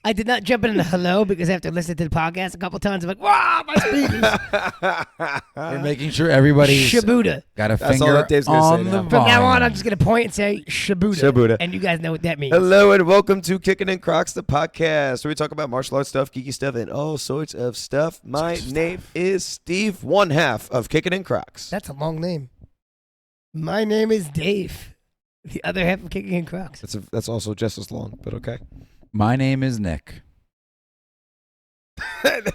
I did not jump in the hello because after listening to the podcast a couple times, I'm like, wow, my speakers. We're making sure everybody's Shibuda. got a That's all finger that Dave's gonna say on the now. volume. From now on, I'm just going to point and say Shibuda. Shibuda. And you guys know what that means. Hello and welcome to Kickin and Crocs, the podcast where we talk about martial arts stuff, geeky stuff, and all sorts of stuff. My name is Steve, one half of Kickin and Crocs. That's a long name. My name is Dave, the other half of Kickin and Crocs. That's also just as long, but okay. My name is Nick,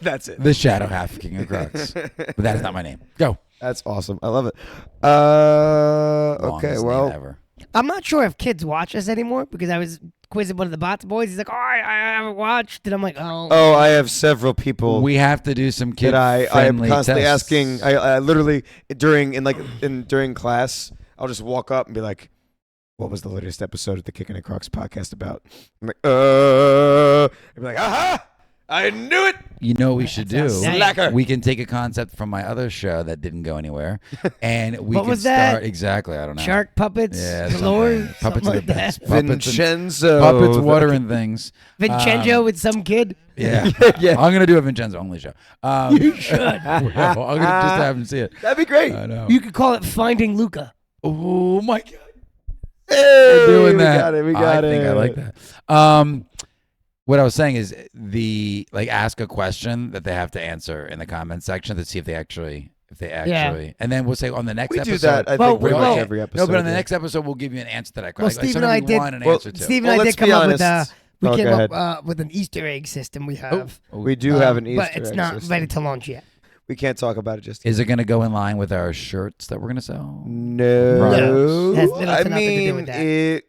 That's it. the shadow half of King of Crocs. But that is not my name. Go. That's awesome. I love it. Okay, Longest well, name ever. I'm not sure if kids watch us anymore because I was quizzing one of the bots boys. He's like, I haven't watched. And I'm like, oh. I have several people We have to do some kid that I am friendly constantly tests. asking. I literally during class, I'll just walk up and be like, "What was the latest episode of the Kickin' and Crocs podcast about?" I'm like, I'd be like, aha! I knew it. You know what we should do? Slacker. We can take a concept from my other show that didn't go anywhere, and we What can was that? start exactly. I don't know. Shark puppets, Yeah, galore, something. Puppets something are like the that. best. Puppets, Vincenzo. puppets watering things. Vincenzo with some kid. Yeah, Yeah. I'm gonna do a Vincenzo only show. You should. I'm gonna just have him see it. That'd be great. I know. You could call it Finding Luca. Oh my god. Hey, We're doing that. We got it. We got I it. think I like that. What I was saying is ask a question that they have to answer in the comment section to see if they actually, and then we'll say on the next We episode. do that. I Well, think pretty well, much every episode. No, but on the yeah. next episode we'll give you an answer to that Well, question. Steve and something I you did- want an well, answer to. Steve and Well, I let's did come be up with honest. we Oh, came go up with an Easter egg system we have. We do have an Easter but it's egg not system. ready to launch yet. We can't talk about it just yet. Is it going to go in line with our shirts that we're going to sell? No. No. Has little to I nothing to do mean, with that. it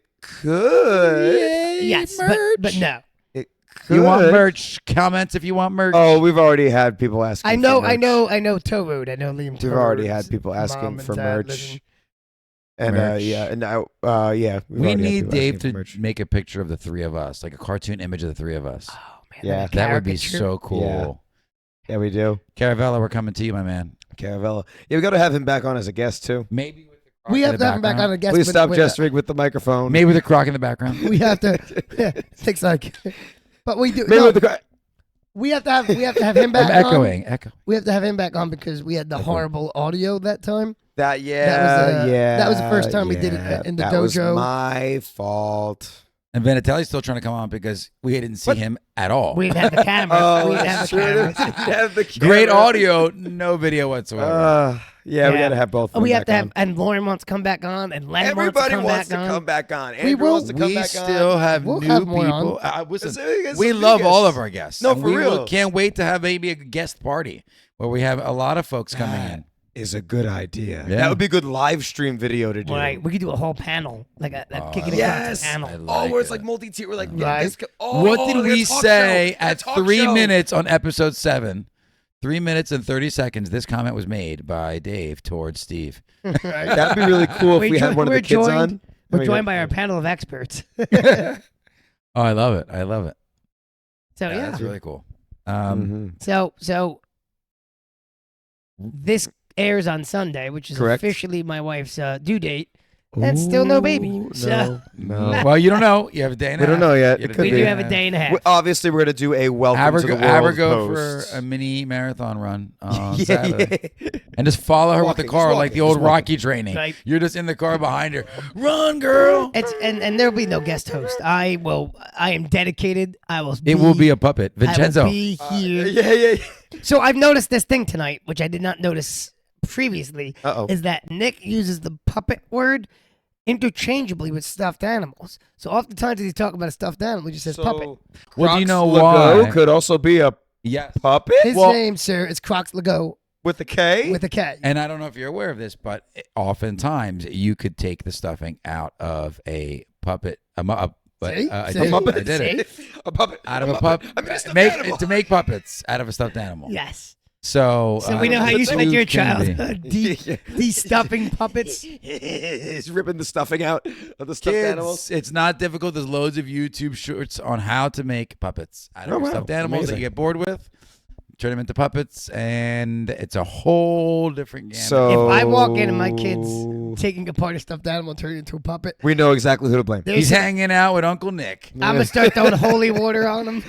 could. Yes, but no. It could. You want merch? Comments if you want merch. Oh, we've already had people asking. I know for merch. I know Toe Road. I know Liam Toe We've already Road's had people mom asking and for dad merch. living- And Merch. yeah. we've we already had need people Dave asking for to merch. make a picture of the three of us, like a cartoon image of the three of us. Oh man, Yeah. like a That would be caricature. so cool. Yeah, we do. Caravella, we're coming to you, my man. Caravella. Yeah, we got to have him back on as a guest too. Maybe with the croc We in have the to have him back background. on a guest. Please but stop with- gesturing with the microphone. Maybe with a croc in the background. We have to. Yeah, it's like, but we do. Maybe no, with the. we have to have him I'm back. echoing. On. Echo. We have to have him back on because we had the horrible audio that time. That That was the first time we did it in the that was dojo. my fault. And Vanatelli's still trying to come on because we didn't see him at all. We didn't have the camera. Oh, we didn't have that's the true. camera. Didn't have the Great camera. audio, no video whatsoever. Yeah, we Yeah. got to have both. We have to back have, and Lauren wants to come back on, and Len Everybody wants to come back back on. We Andrew will- wants to come We back still on. have We'll new have more people. on. Listen, It's we some love new all guests. of our guests. No, And for we real. can't wait to have maybe a guest party where we have a lot of folks coming in. Is a good idea. Yeah. That would be a good live stream video to do. Right, we could do a whole panel, like a Oh, kicking Yes. panel. I like where it's it. like multi-tier. We're like, Right. What did we say at 3 minutes? minutes on episode 7? 3 minutes and 30 seconds. This comment was made by Dave towards Steve. That'd be really cool if we had one of the kids on. We're joined by our panel of experts. Oh, I love it. I love it. So yeah, That's really cool. so this airs on Sunday, which is Correct. officially my wife's due date, and still no baby. Ooh, So no. Well, you don't know. You have a day and a We half. don't know yet. You It have could we be. do have a day and a half. Obviously, we're going to do a welcome Have her to go, the world have her go post. for a mini marathon run on Yeah, Saturday. yeah. And just follow her Walking, with the car just like the walking, old just walking. Rocky training. Right. You're just in the car behind her. Run, girl. It's and there'll be no guest host. I am dedicated. I will. It will be a puppet. I will Vincenzo. be here. Yeah. So I've noticed this thing tonight, which I did not notice previously, Uh-oh. is that Nick uses the puppet word interchangeably with stuffed animals. So oftentimes when he's talking about a stuffed animal, he just says puppet. Well, do you know Crocs why? Lego could also be a Yes. puppet His Well- name, sir, is Crocs Lego with a K. with a K. And I don't know if you're aware of this, but oftentimes you could take the stuffing out of a puppet. See? I See? did, puppet. I did it. A puppet. Out of a pup. I mean, a stuffed animal. To make puppets out of a stuffed animal. Yes. So So we know how you spent your can be. childhood de-stuffing puppets. He's ripping the stuffing out of the stuffed animals. Kids, it's not difficult. There's loads of YouTube shorts on how to make puppets out of Oh, wow. stuffed animals that Amazing. you get bored with. turn them into puppets, and it's a whole different game. So If I walk in and my kid's taking apart a stuffed animal and turning it into a puppet, we know exactly who to blame. he's hanging out with Uncle Nick. I'm gonna start throwing holy water on him.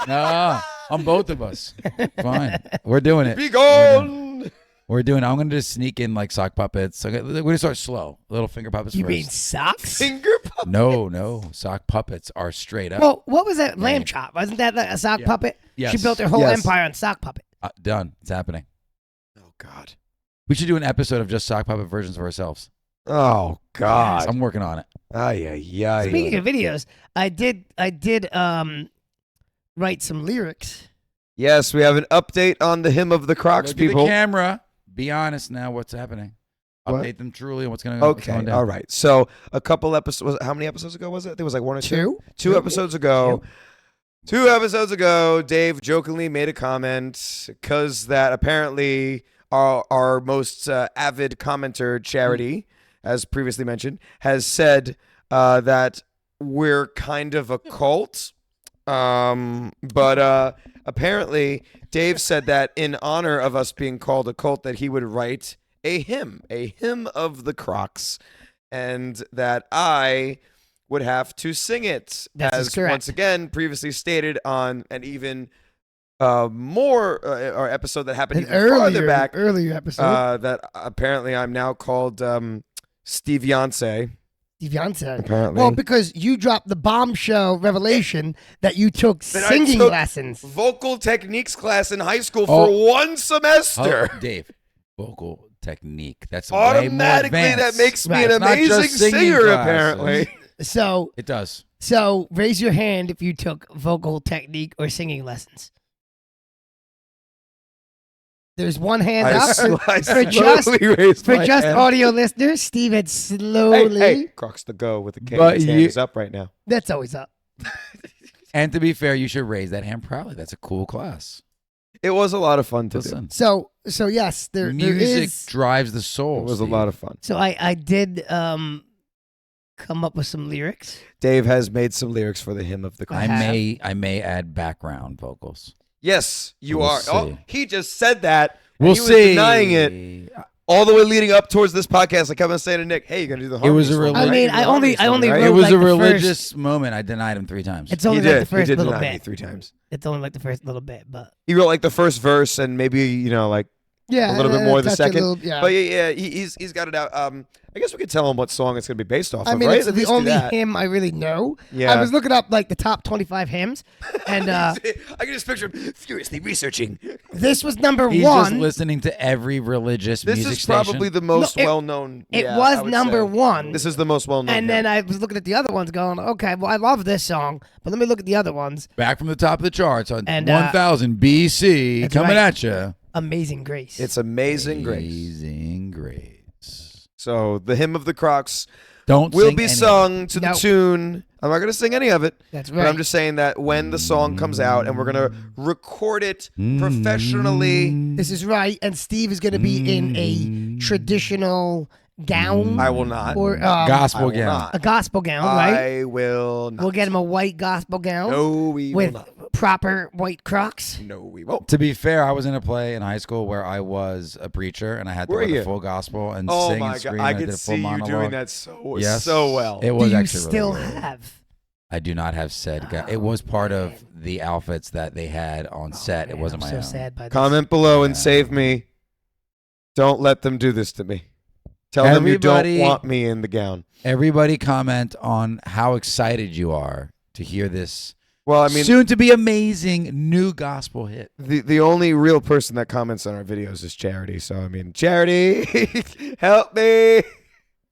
No, on both of us. Fine, we're doing it. Be gone. We're doing. I'm gonna just sneak in like sock puppets. Okay, we're gonna start slow. Little finger puppets You first. mean socks? Finger puppet. No. Sock puppets are straight up. Well, what was that? Lamb chop. Wasn't that like a sock puppet? Yes. She built her whole Yes. empire on sock puppet. Done. It's happening. Oh God. We should do an episode of just sock puppet versions of ourselves. Oh God. I'm working on it. Ay. Speaking of videos, I did write some lyrics. Yes, we have an update on the hymn of the Crocs, Look people. at the camera. Be honest now. What's happening? What? Update them truly on what's going to go. Okay, all right. So a couple episodes. How many episodes ago was it? I think it was like one or two. Two episodes ago. 2 episodes ago, Dave jokingly made a comment because that apparently our most avid commenter, Charity, as previously mentioned, has said that we're kind of a cult. But apparently Dave said that in honor of us being called a cult, that he would write a hymn of the Crocs, and that I would have to sing it. That is as correct. once again previously stated on an even more or episode that happened An even farther back. earlier episode. That apparently I'm now called Steve Yonce. Beyonce. Apparently. Well, because you dropped the bombshell revelation that you took That I singing took lessons. vocal techniques class in high school for one semester. Oh, Dave, vocal technique. That's Automatically, way more that advanced. makes me Right. an It's not just amazing singing singer. classes. Apparently, So It does. raise your hand if you took vocal technique or singing lessons. There's one hand I up slowly just- raised for my just hand. audio listeners. Steve had slowly. Hey, Crocs to go with the K. But His hand you- is up right now. That's always up. And to be fair, you should raise that hand proudly. That's a cool class. It was a lot of fun to Listen, So yes, there music is. drives the do. soul. It was a Steve. lot of fun. So I did come up with some lyrics. Dave has made some lyrics for the hymn of the Crocs. I may add background vocals. Yes, you We'll are. Oh, see. he just said that. and We'll he was see. denying it all the way leading up towards this podcast. I kept on saying to Nick, "Hey, you're gonna do the It was harmonies a for me, religion- right? I mean, You're I the only harmonies for me, wrote It right?" was like a the first- religious moment. I denied him 3 times. It's He only did. like the first he did little deny me bit. 3 times. It's only like the first little bit, but He wrote like the first verse and maybe like yeah, a little bit more the touch a second. little- yeah. But yeah, he's got it out. I guess we could tell him what song it's gonna be based off I of, mean, right? it's At the least do only that. hymn I really know. Yeah. I was looking up like the top 25 hymns, and I can just picture him furiously researching. this was number He's just one. listening to every religious This music is probably station. the most No, it- well-known. it yeah, was I would number say. one. This is the most well-known. And then I was looking at the other ones, going, "Okay, well, I love this song, but let me look at the other ones." Back from the top of the charts on And, 1000 BC, that's coming right. at you. Amazing Grace. it's Amazing Grace. Amazing Grace. So the hymn of the Crocs Don't will sing be any of sung to the No. tune. I'm not going to sing any of it, That's but right. I'm just saying that when the song comes out and we're going to record it professionally, This is right, and Steve is going to be in a traditional gown I will not. or I gospel will gown. not. a gospel gown, right? I will not. We'll get him a white gospel gown No, we will with not. proper white Crocs. No, we won't. To be fair, I was in a play in high school where I was a preacher and I had to Were wear you? the full gospel and Oh sing my and God, scream. I and I could did a full see you monologue. doing that so Yes. well. It Do was you actually still really good. have? I do not have said. It was part of the outfits that they had on set. It Man, wasn't I'm my so own. sad by this. Comment below and save me. Don't let them do this to me. Tell them you Everybody- don't want me in the gown. Everybody comment on how excited you are to hear this Well, I mean, soon to be amazing new gospel hit. the only real person that comments on our videos is Charity. So I mean, Charity, help me.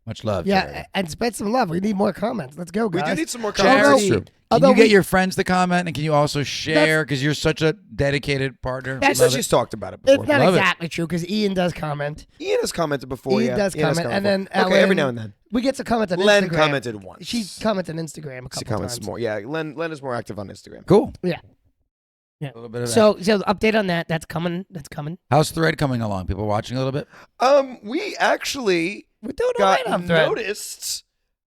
Much love. Yeah, Charity. and spread some love. We need more comments. Let's go, We guys. do need some more Charity, comments. That's true. Can Although you get we- your friends to comment, and can you also share because you're such a dedicated partner? She That's- said Love she's it. talked about it before. It's not Love it. exactly true because Ian does comment. Ian has commented before. Ian yeah. does Ian has comment, and commented then before. Okay, every Ellen- now and then. We get some comments on Len Instagram. commented once. She comments on Instagram a She couple comments times. more. Yeah, Len is more active on Instagram. Cool. Yeah. A little bit of that. So update on that. That's coming. That's coming. How's Thread coming along? People watching a little bit? We actually We're doing all got right on Thread. noticed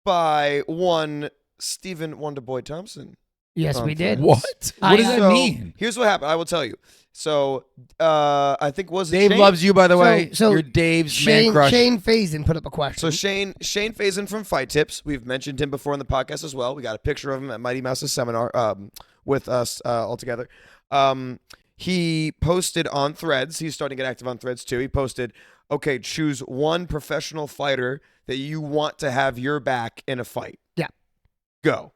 by one Stephen Wonderboy Thompson. Yes, we did. What? I- What does that So, mean? Here's what happened. I will tell you. So, I think was it Dave Shane? loves you, by the way. So You're Dave's man Shane crush. Faison put up a question. So Shane Faison from Fight Tips. We've mentioned him before on the podcast as well. We got a picture of him at Mighty Mouse's seminar with us all together. He posted on Threads. He's starting to get active on Threads too. He posted, okay, choose one professional fighter that you want to have your back in a fight. Yeah. Go.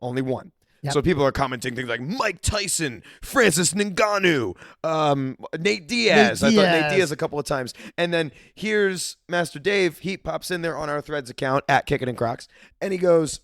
Only one. Yep. So people are commenting things like Mike Tyson, Francis Ngannou, Nate Diaz. I thought Nate Diaz a couple of times. And then here's Master Dave. He pops in there on our Threads account at Kickin' and Crocs. And he goes,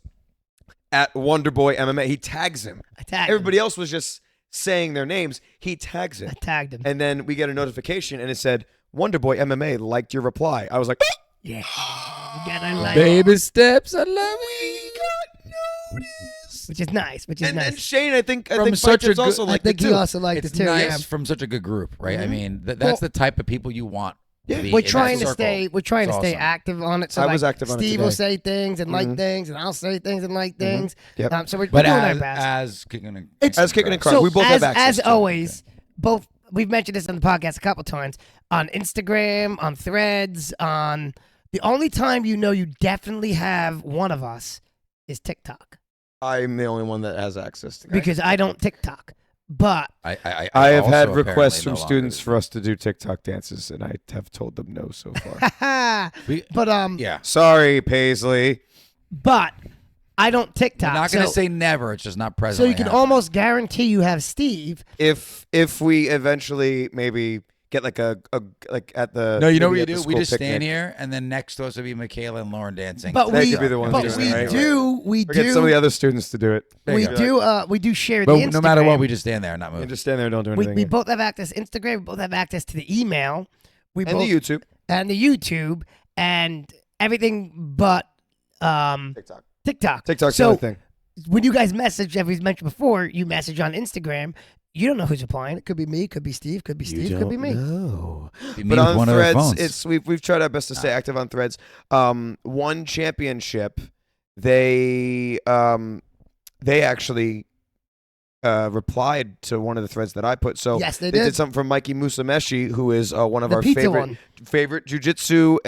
at Wonderboy MMA. He tags him. I tagged Everybody else was just saying their names. He tags him. I tagged him. And then we get a notification and it said, Wonderboy MMA liked your reply. I was like, Yeah. I like Baby steps, I love we got noticed. which is nice. Which is And nice. then Shane, I think From Fight such a Tips good- also I liked think it he too. also liked It's it too. nice Yeah. from such a good group, right? I Mhm. mean, that's Well- the type of people you want. Yeah. To be We're in that trying to circle. stay. We're trying It's to stay awesome. active on it. So I like, was active on it Steve will today. say things and like Mhm. things, and I'll say things and like things. Yep. So we're But doing our as, best. as kicking and It's- As Kickin' and Crocs, So we both as, have access as to it. always, both we've mentioned this on the podcast a couple times on Instagram, on Threads, on the only time you know you definitely have one of us is TikTok I'm the only one that has access to it. because I don't TikTok, but I have also had apparently requests no from longer students do. for us to do TikTok dances, and I have told them no so far. but Yeah. Sorry, Paisley. but I don't TikTok. I'm not going to so, say never. It's just not present. so you can almost guarantee you have Steve. If we eventually maybe get like a like at the No, you know what maybe you at the do? We school just picnic, stand here, and then next to us will be Michaela and Lauren dancing. But They we, could be the ones but doing we it, right? do, we or get some of the other students to do it. There you go. we do share But the Instagram. no matter what, we just stand there and not And move. just stand there and don't do we, anything. we both have access to Instagram. We both have access to the email. We and both the YouTube, and the YouTube and everything but TikTok. TikTok's the So other thing. when you guys message, as we've mentioned before, you message on Instagram. You don't know who's replying. It could be me, could be Steve, could be Steve, could be me. No. Be But me with on one of their Threads, phones. it's we've tried our best to stay active on Threads. One championship, they actually replied to one of the threads that I put. So Yes, they they did. did something from Mikey Musameshi, who is one of The our pizza favorite one. favorite jujitsu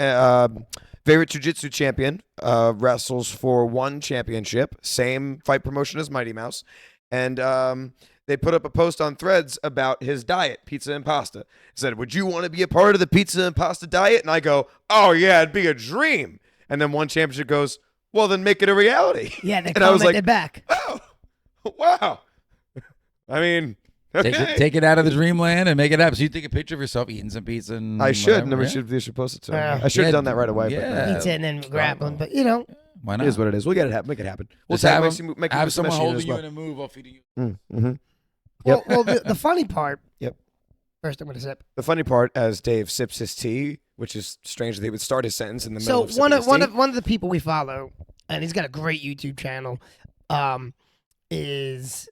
champion. Wrestles for one championship, same fight promotion as Mighty Mouse, and they put up a post on Threads about his diet, pizza and pasta. It said, "Would you want to be a part of the pizza and pasta diet?" And I go, "Oh yeah, it'd be a dream." And then one championship goes, "Well, then make it a reality." Yeah, they And I was commented like, back. "Oh, wow." I mean, okay. Take it out of the dreamland and make it happen. So you take a picture of yourself eating some pizza and I should. whatever, No, yeah? we should post it to him. Yeah. I should have Yeah, done that right away. yeah. Pizza and then grappling, but you know, Why But not? it is what it is. We'll get it happen. Make it happen. We'll Just tag have, Mikey have Musameshi someone in holding as you well. in a move while feeding you. Mm-hmm. well, the funny part. Yep. First, I'm gonna sip. The funny part, as Dave sips his tea, which is strange that he would start his sentence in the middle So of sipping his tea. one of the people we follow, and he's got a great YouTube channel, is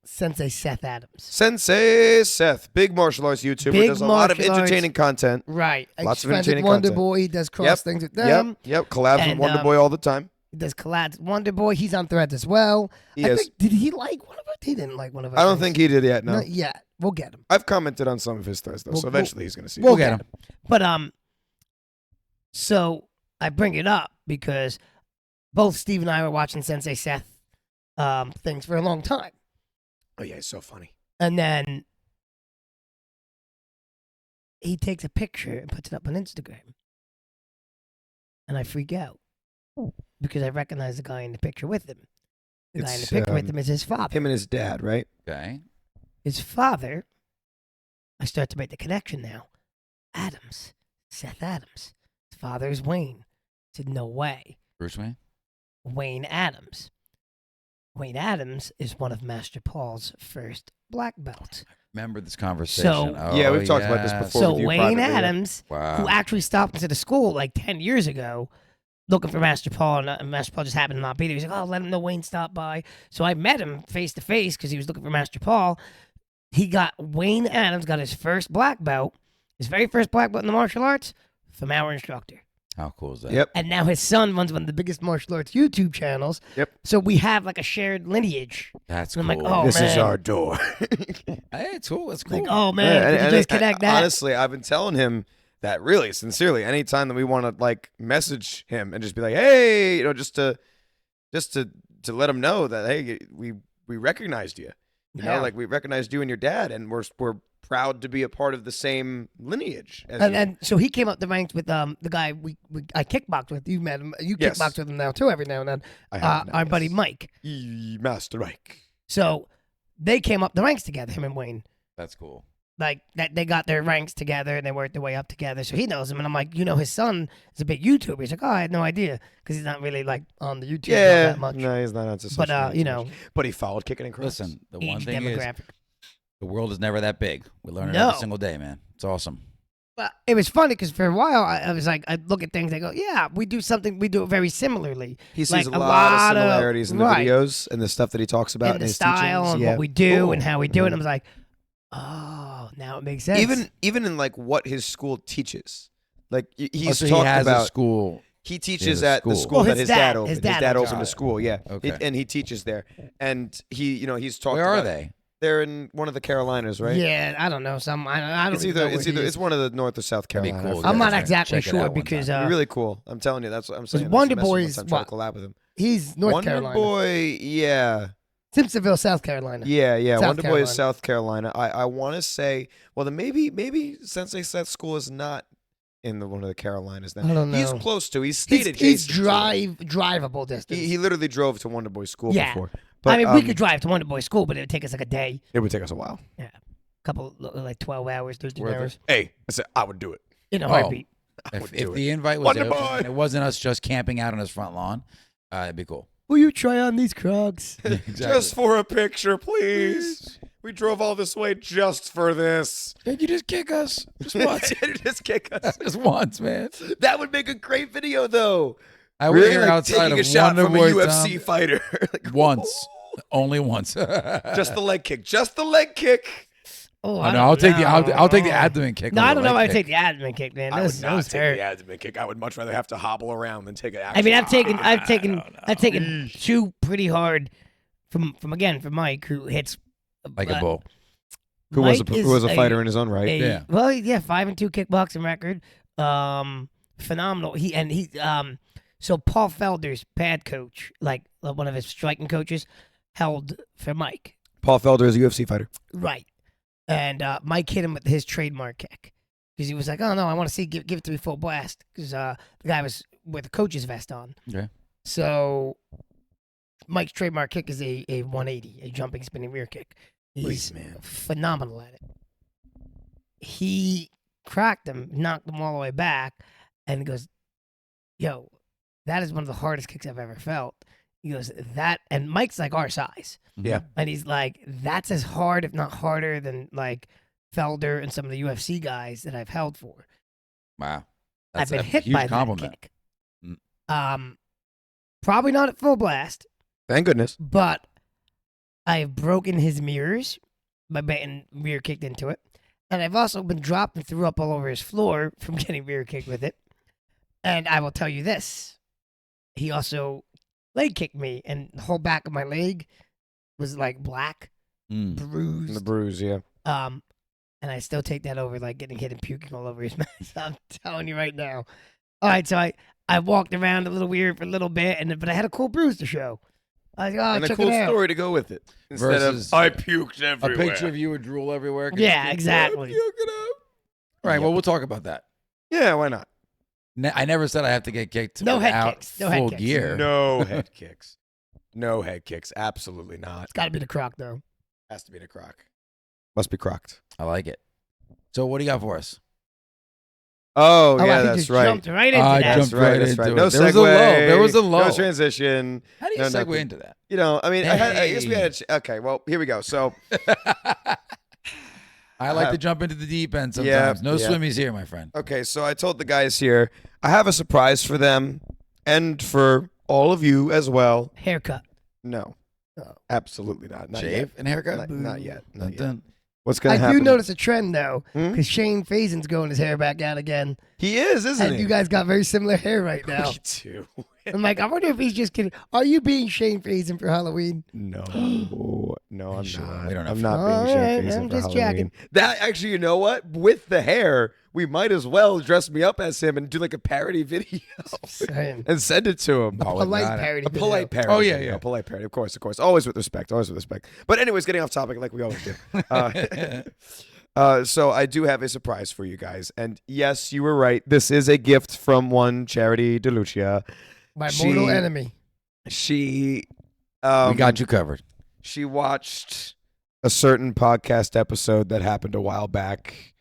Sensei Seth Adams. Sensei Seth, big martial arts YouTuber, Big does a lot of martial arts. entertaining content. Right. Lots of Friends with entertaining content. Wonderboy. He does cross Yep. things with them. Yep. Collabs And, with Wonderboy all the time. He does collabs with Wonderboy. He's on Threads as well. He I is. think, did he like one of us? He didn't like one of us. I don't think he did yet. No, Not yet. We'll get him. I've commented on some of his threads though, We'll- so eventually he's going to see. We'll it. get him. But so I bring it up because both Steve and I were watching Sensei Seth things for a long time. Oh yeah, he's so funny. And then he takes a picture and puts it up on Instagram. And I freak out because I recognize the guy in the picture with him. The guy in the It's, picture with him is his father. Him and his dad, right? Okay. His father, I start to make the connection now. Adams, Seth Adams. His father is Wayne. I said, no way. Bruce Wayne? Wayne Adams. Wayne Adams is one of Master Paul's first black belts. Remember this conversation. So- Yeah, we've talked about this yes. before. So with you Wayne privately, yeah. Adams, Wow. who actually stopped into the school like 10 years ago looking for Master Paul, and Master Paul just happened to not be there. He's like, oh, let him know Wayne stopped by. So I met him face to face because he was looking for Master Paul. Wayne Adams got his first black belt, his very first black belt in the martial arts from our instructor. How cool is that? Yep. And now his son runs one of the biggest martial arts YouTube channels. Yep. So we have like a shared lineage. That's And cool. I'm like, oh, This is man. our door. Hey, it's cool. It's cool. Like, oh man, Yeah, could you just connect that? Honestly, I've been telling him that really sincerely. Anytime that we want to like message him and just be like, hey, just to let him know that hey, we recognized you. You know, Yeah. like we recognized you and your dad, and we're proud to be a part of the same lineage. As And you. then so he came up the ranks with the guy I kickboxed with. You met him. You Yes. kickbox with him now too every now and then. I have now, Our buddy yes. Mike. Master Mike. So they came up the ranks together, him and Wayne. That's cool. Like that, they got their ranks together and they worked their way up together. So he knows him, and I'm like, his son is a big YouTuber. He's like, oh, I had no idea because he's not really like on the YouTube Yeah, that much. no, he's not on social But media too much. But he followed Kickin and Crocs. Listen, the one age thing is, demographic. the world is never that big. We learn it No. every single day, man. It's awesome. But it was funny because for a while I was like, I look at things, I go, yeah, we do it very similarly. He sees like a lot of similarities in the right. videos and the stuff that he talks about And in the his style teachings. and Yeah. what we do Cool. and how we do it. Mhm. And I was like, oh, now it makes sense. even in like what his school teaches. Like he's So talked he has about a school. he teaches a at the school. school Well, that his his dad dad- opened. his His dad dad owns opened a it. school, yeah. Okay. And he teaches there. And he's talked Where are about they? They're in one of the Carolinas, right? Yeah, I don't know. I don't It's even know where he is. it's one of the North or South That'd be Carolina. cool. I I'm forget. not Check- exactly check it sure out one because It'd be really cool. I'm telling you, that's what I'm saying. Wonder That's the Boy's message I'm trying what? to collab with him. he's North Wonder Carolina. Boy, yeah. Simpsonville, South Carolina. Yeah. South Wonder Boy is Carolina. South Carolina. I want to say, well, then maybe Sensei Seth's school is not in one of the Carolinas. Then I don't know. he's close to. He's stated He's adjacent to it. drivable distance. He literally drove to Wonder Boy's school Yeah. before. I mean, we could drive to Wonderboy school, but it would take us like a day, It would take us a while. couple like 12 hours, 13 Worth it. hours Hey, I said I would do it. in a Oh. heartbeat. I would If do it. the invite was Wonder open Boy! and it wasn't us just camping out on his front lawn, it'd be cool. Will you try on these Crocs? Just for a picture, please. We drove all this way just for this. Can you just kick us? Just once. Just kick us. Just once, man. That would make a great video, though. I was here like outside taking of a shot from a Wonderboy UFC Tom fighter. Like, once. Only once. just the leg kick. Just the leg kick. Oh, I I know. don't I'll take the know. I'll take the abdomen kick. No, over I the don't know. leg I'd kick. take the admin kick, man. I Those would not take hurt. the admin kick. I would much rather have to hobble around than take an I mean, I've taken I two pretty hard from Mike, who hits like a bull. Who was a fighter in his own right. Yeah. Well, yeah, 5-2 kickboxing record. Phenomenal. So Paul Felder's pad coach, like one of his striking coaches, held for Mike. Paul Felder is a UFC fighter. Right. And Mike hit him with his trademark kick because he was like, "Oh no, I want to see give it to me full blast," because the guy was with a coach's vest on. Okay. So Mike's trademark kick is a 180, a jumping spinning rear kick. He's man. phenomenal at it. He cracked him, knocked him all the way back, and he goes, "Yo, that is one of the hardest kicks I've ever felt." He goes, "That," and Mike's like our size. Yeah. And he's like, that's as hard, if not harder, than like Felder and some of the UFC guys that I've held for. Wow. I've That's been a hit huge by compliment. that kick. Probably not at full blast, Thank goodness. but I've broken his mirrors by getting rear kicked into it. And I've also been dropped and threw up all over his floor from getting rear kicked with it. And I will tell you this. He also leg kicked me, and the whole back of my leg was like black, bruised. The bruise, yeah. And I still take that over like getting hit and puking all over his mouth. I'm telling you right now. All right, so I walked around a little weird for a little bit, but I had a cool bruise to show. I was like, oh, And a check cool it out. story to go with it. Instead Versus of, I puked A everywhere. picture of you with drool everywhere. Yeah, exactly. All right, well, we'll talk about that. Yeah, why not? I never said I have to get kicked No head without kicks. No head full kicks. gear. No head kicks. No head kicks. Absolutely not. It's got to be the Croc, though. Has to be the croc. Must be crocked. I like it. So what do you got for us? Oh, I yeah, think that's just right. jumped right into I that. jumped right That's into right. it. No There segue. was a lull. There was a lull. No transition. How do you No, segue nothing. into that? You know, I mean, I guess we Hey. had okay, well, here we go. So, I like to jump into the deep end sometimes. No yeah. swimmies here, my friend. okay, so I told the guys here, I have a surprise for them and for all of you as well. Haircut. No. Absolutely not. Not Shave yet. and haircut? Not yet. Not yet. Dun, What's gonna I happen? do notice a trend though, Hmm? because Shane Fazen's growing his hair back out again, He is, isn't and he? you guys got very similar hair right now. Me too. I'm like, I wonder if he's just kidding. Are you being Shane Fazen for Halloween? No, no, I'm Sure, not. we don't have I'm to. not being All Shane right, Fazen I'm for just Halloween. checking. That actually, you know what? With the hair, we might as well dress me up as him and do like a parody video Saying. and send it to him. Oh, we Polite got it. parody. A video. polite parody. Oh, yeah, video, yeah. A polite parody. Of course. Always with respect. Always with respect. But anyways, getting off topic like we always do. So I do have a surprise for you guys. And yes, you were right. This is a gift from one Charity DeLucia. My She- mortal enemy. She We got you covered. She watched a certain podcast episode that happened a while back.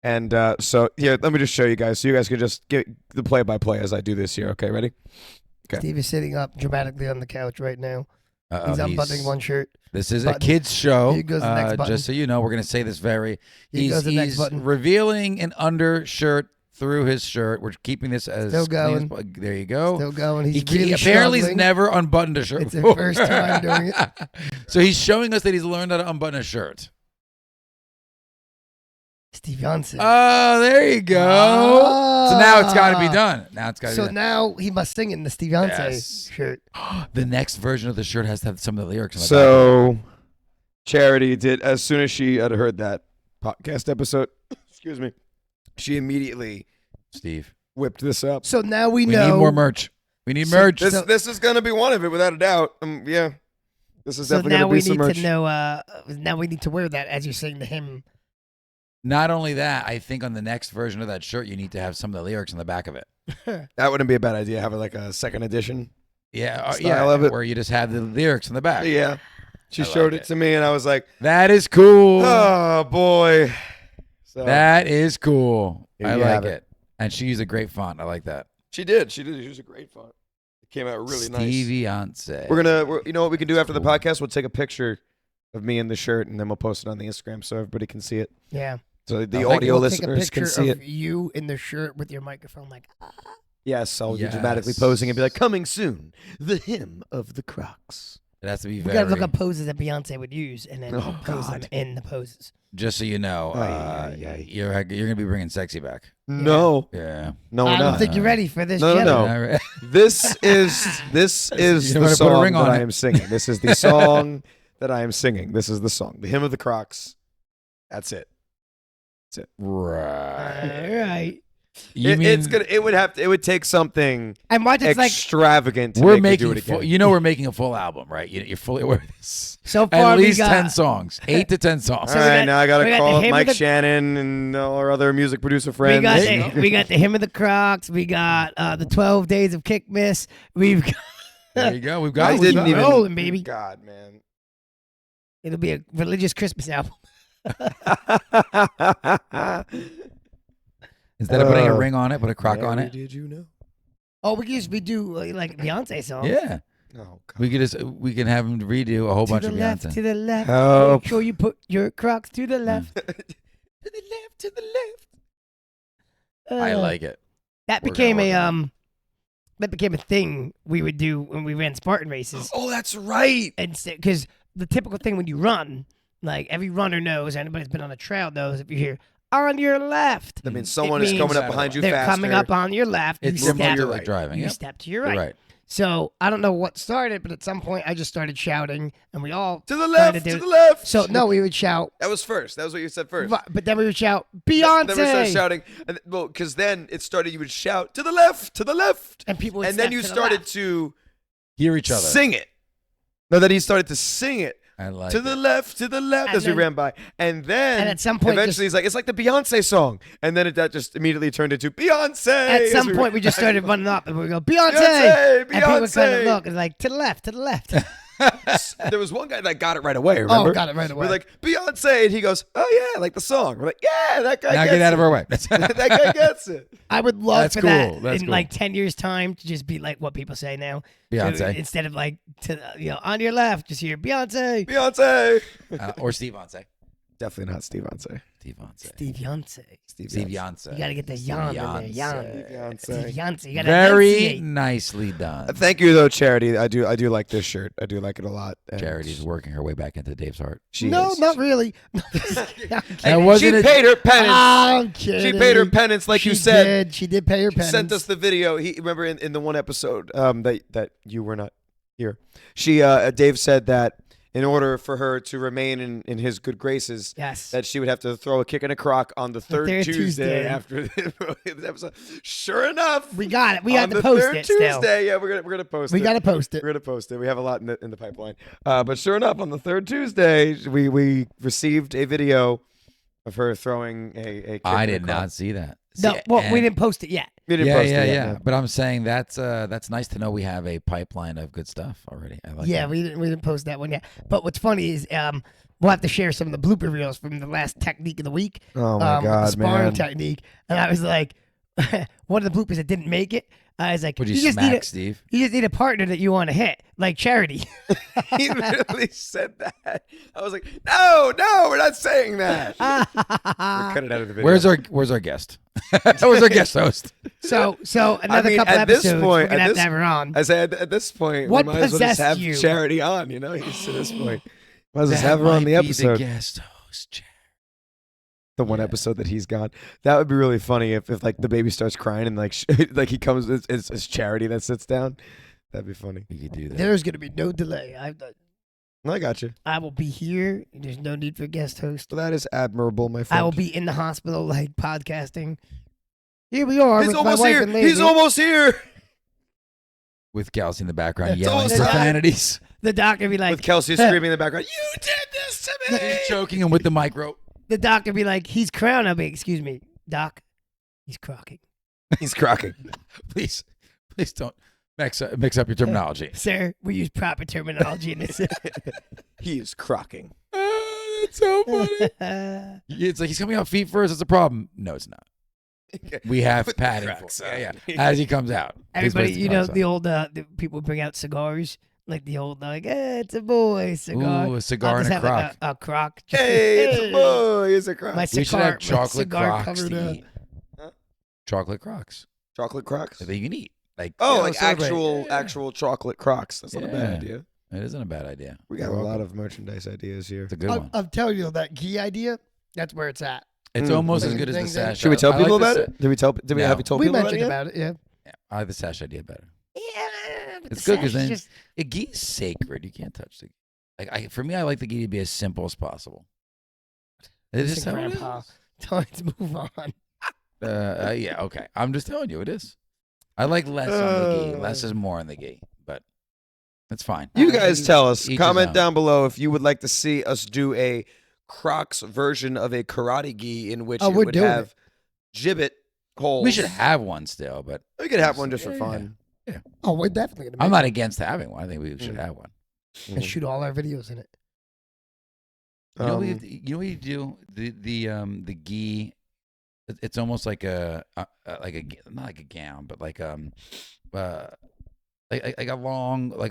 And so here, let me just show you guys so you guys can just get the play-by-play as I do this here. Okay, ready? Okay. Steve is sitting up dramatically on the couch right now. Uh-oh, He's unbuttoning one shirt. This is button. a kids show. Here goes the next button. Just so you know, we're going to say this very. Here goes the next He's button. revealing an undershirt through his shirt. We're keeping this as Still clean as going. there you go. Still going. He's He really apparently he's struggling. never unbuttoned a shirt. It's his before. first time doing it. So he's showing us that he's learned how to unbutton a shirt. Steve Janssen. Oh, there you go. So now it's got to be done. Now it's got to So be done. now he must sing in the Steve Janssen Yes. shirt. The next version of the shirt has to have some of the lyrics on the back. So Charity did, as soon as she had heard that podcast episode, excuse me, she immediately Steve, whipped this up. So now we we know. need more merch. We need So merch. This is going to be one of it, without a doubt. Yeah. This is So definitely now going to we be some need merch. to know. Now we need to wear that as you sing the hymn. Not only that, I think on the next version of that shirt, you need to have some of the lyrics on the back of it. That wouldn't be a bad idea. Have it like a second edition. Yeah, Style of it. where you just have the lyrics on the back. Yeah. She I like showed it it. to me, and I was like, That is cool. oh, boy. So That is cool. Here I you like have it. And she used a great font. I like that. she did. She was a great font. It came out really nice. Stevie Yonsei. You know what we can do after the Cool. podcast? We'll take a picture of me in the shirt, and then we'll post it on the Instagram so everybody can see it. Yeah. So the I like audio We'll listeners take a can see picture it. of you in the shirt with your microphone, like. Yes, I'll be Yes. dramatically posing and be like, coming soon, the hymn of the Crocs. It has to be We very. gotta look up poses that Beyonce would use, and then Oh, pose them God. in the poses. Just so you know, you're gonna be bringing sexy back. No, Yeah. no, we're I don't not. think you're ready for this. No, yet. no. All right. This is You the wanna put a song ring that on I it. am singing. This is the song that I am singing. This is the song, the hymn of the Crocs. That's it. Right. All right. You mean It would take something And watch it's like extravagant to we're make me do making it again. full, you know we're making a full album, right? You're fully aware of this. so far At least we got 10 songs, 8 to 10 songs. All So we right, got- now I gotta we got call the up hymn of Mike the- Shannon and all our other music producer friends. we got the hymn of the Crocs. We got the 12 days of Kick Miss. We've got There you go. We've I got. didn't even. rolling, baby. God, man. It'll be a religious Christmas album. Instead of putting a ring on it, put a croc on Mary, it. Did you know? Oh, we do like Beyonce songs. Yeah. Oh, God. We can have him redo a whole To bunch the of left, Beyonce. to the left. Help. Make sure you put your Crocs to the left. To the left, to the left. I like it. that We're became gonna a work on that became a thing we would do when we ran Spartan races. Oh, that's right. And because the typical thing when you run, like every runner knows, anybody who's been on a trail knows, if you hear on your left, That means someone is means coming up behind you they're faster. coming up on your left. It's you similar step, to your like right. driving. you Yep. step to your You're right. right. So I don't know what started, but at some point I just started shouting, and we all To the kinda left, do to it. the left. So no, we would shout, That was first. That was what you said first. but then we would shout Beyonce, Then we started shouting. Well, because then it started, you would shout, to the left, to the left. and people would And then step you to the started left. to Hear each other. sing it. No, then he started to sing it. I like to it. the left, to the left, And as we then- ran by. And then and at some point eventually he's like, it's like the Beyonce song. And then that just immediately turned into Beyonce. At as some we point, ran we just by. started running up, and we would go Beyonce, Beyonce, and people would kind of Beyonce. look and like to the left, to the left. There was one guy that got it right away, remember? Oh, got it right away. We're like, Beyonce. And he goes, oh, yeah, like the song. We're like, yeah, that guy Now gets get out it. of our way. That guy gets it. I would love That's for cool. that That's in cool. like 10 years' time to just be like what people say now. Beyonce. Instead of like, on your left, just hear Beyonce. Beyonce. Or Steve Yonsei. Definitely not Steve Yonsei. Steve Yonsei. Steve Yonsei. Steve Yonsei. You gotta get the yon in there. Yon. Yonsei. Steve Yonsei. You gotta Very enunciate. nicely done. Thank you though, Charity. I do like this shirt. I do like it a lot. And Charity's working her way back into Dave's heart. No, is. not really. That wasn't She a- paid her penance. I'm kidding. She paid her penance, like you said. She did pay her She penance. sent us the video. He remember in the one episode that you were not here. She Dave said that in order for her to remain in his good graces, Yes. that she would have to throw a kick and a crock on the third third Tuesday Tuesday. after the episode. Sure enough, We got it. We on got to the post third it still. Tuesday. Yeah, we're gonna post it. We got to post it. We're gonna post it. We have a lot in the pipeline. But sure enough, on the third Tuesday, we received a video of her throwing a kick I and a did crock. not see that. No, See, well, we and- didn't post it yet. We didn't Yeah, post yeah, it yet, yeah. no. But I'm saying that's nice to know we have a pipeline of good stuff already. I like Yeah, that. we didn't post that one yet. But what's funny is we'll have to share some of the blooper reels from the last technique of the week. Oh my the God, sparring man! technique, and I was like, one of the bloopers that didn't make it. I was like, Would you just need smack Steve? you just need a partner that you want to hit, like Charity. He literally said that. I was like, no, we're not saying that. We'll cut it out of the video. Where's our guest? Where's our guest host? so another mean, couple at this episodes, point- we're gonna at have this- to have her on. I said at this point, What we might as well just possessed have you? Charity on. You know, he's to this point. Might as well just That have her on the might be episode. guest host. The one Yeah. episode that he's gone. That would be really funny if like the baby starts crying and like like he comes. It's Charity that sits down. That'd be funny. We could do that. There's gonna be no delay. I got you. I will be here. There's no need for guest host. So that is admirable, my friend. I will be in the hospital, like podcasting. Here we are. He's with almost my wife here. and lady. He's almost here. With Kelsey in the background It's yelling almost profanities. The doctor be like, With Kelsey screaming in the background, "You did this to me!" He's choking him with the micro. the doctor be like, he's crowned. I'll be, excuse me, doc, he's crocking. He's crocking. Please don't mix up your terminology. Sir, we use proper terminology in this. He is crocking. That's so funny. It's like he's coming out feet first. That's a problem. No, it's not. We have Put the padding. Crocs For, on. yeah, As he comes out. Please Everybody, place the you know, Crocs on. the old the people bring out cigars, like the old like, it's a boy cigar. Ooh, a cigar I'll and just a have crock. like a crock. Hey, it's a boy. It's a croc. My We should cigar, have my chocolate cigar Crocs covered, to eat. Huh? Chocolate Crocs Chocolate crocs. that you can eat. Like Oh, yeah, like celebrate. actual chocolate crocs. That's not a bad Yeah. idea. It isn't a bad idea. We got You're a welcome. lot of merchandise ideas here. It's a good one. I'm telling you, that key idea, that's where it's at. It's Mm. almost as Like good as the things that- sash. Should we tell I people like about the it? Did we No. have you told We people mentioned about it? about it, yeah. Yeah, I like the sash idea better. Yeah, but It's the good because sash then just a gi is sacred. You can't touch the gi. Like for me, I like the gi to be as simple as possible. It's just Listen, how it Grandpa. is. Let's move on. Yeah, okay. I'm just telling you, it is. I like less on the gi. Less is more on the gi, but it's fine. You guys tell us. Each his Comment own. down below if you would like to see us do a Crocs version of a karate gi in which Oh, it we're would doing have gibbet holes. We should have one still, but We could have one just for Yeah, fun. Oh, we're definitely gonna. I'm make not against having one. I think we should have one. it and shoot all our videos in it. You know, Um, what you do the gi. It's almost like a not like a gown, but like a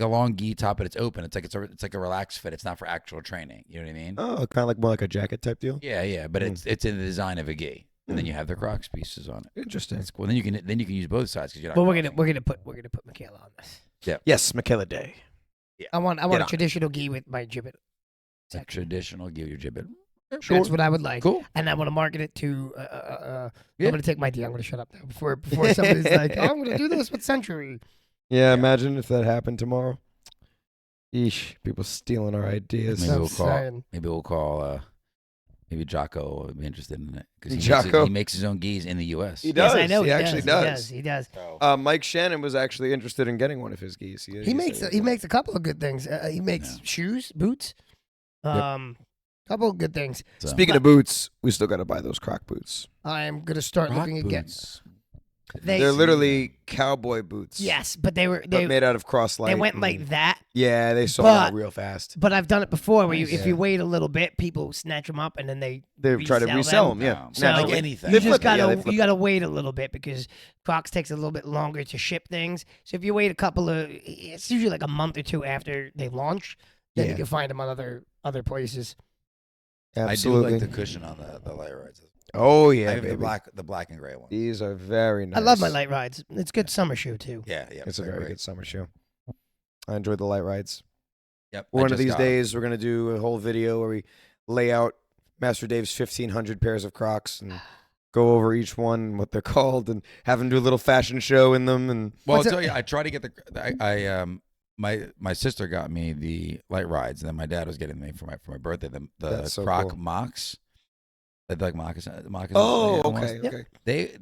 long gi top, but it's open. It's like a relaxed fit. It's not for actual training. You know what I mean? Oh, kind of like more like a jacket type deal. Yeah, but Mm. it's in the design of a gi, and then you have the Crocs pieces on it. Interesting. That's cool. Then you can use both sides because you're not. But we're crossing. gonna put Michaela on this. Yes, Michaela Day. I want Get a on it. traditional gi with my gibbet. A section. traditional gi with your gibbet. That's what I would like. Cool. And I want to market it to. Yeah. I'm gonna take my D. I'm gonna shut up now before somebody's like, oh, I'm gonna do this with Century. Yeah, imagine if that happened tomorrow. Eesh, people stealing our ideas. Maybe I'm we'll call. saying. Maybe maybe Jocko would be interested in it because Jocko? he makes his own gis in the U.S. He does. Yes, I know. He actually does. He does. Mike Shannon was actually interested in getting one of his geese. He makes a couple of good things. He makes Yeah. shoes, boots, couple of good things. So. Speaking of boots, we still got to buy those Croc boots. I am gonna start Rock looking again. boots. They're literally cowboy boots. Yes, but they but made out of cross light. they went and- like that. Yeah, they sold out But- real fast. But I've done it before, where if Yeah. you wait a little bit, people snatch them up and then they They try to resell resell them. them. Yeah, No, So like it- anything. you They just flip it, yeah, they gotta flip you gotta wait a little bit because Crocs takes a little bit longer to ship things. So if you wait it's usually like a month or two after they launch, then Yeah. you can find them on other places. Absolutely. I do like the cushion on the light rides. Oh I yeah, have baby. the black and gray one. These are very nice. I love my light rides. It's a good summer shoe too. Yeah. It's a they're very great. good summer shoe. I enjoy the light rides. Yep. One of these days, we're gonna do a whole video where we lay out Master Dave's 1,500 pairs of Crocs and go over each one and what they're called and have him do a little fashion show in them. And Well, I'll tell you, I try to get my sister got me the light rides, and then my dad was getting me for my birthday the That's so Croc cool. Mocs. They're like moccasins. oh, almost. okay, Yep.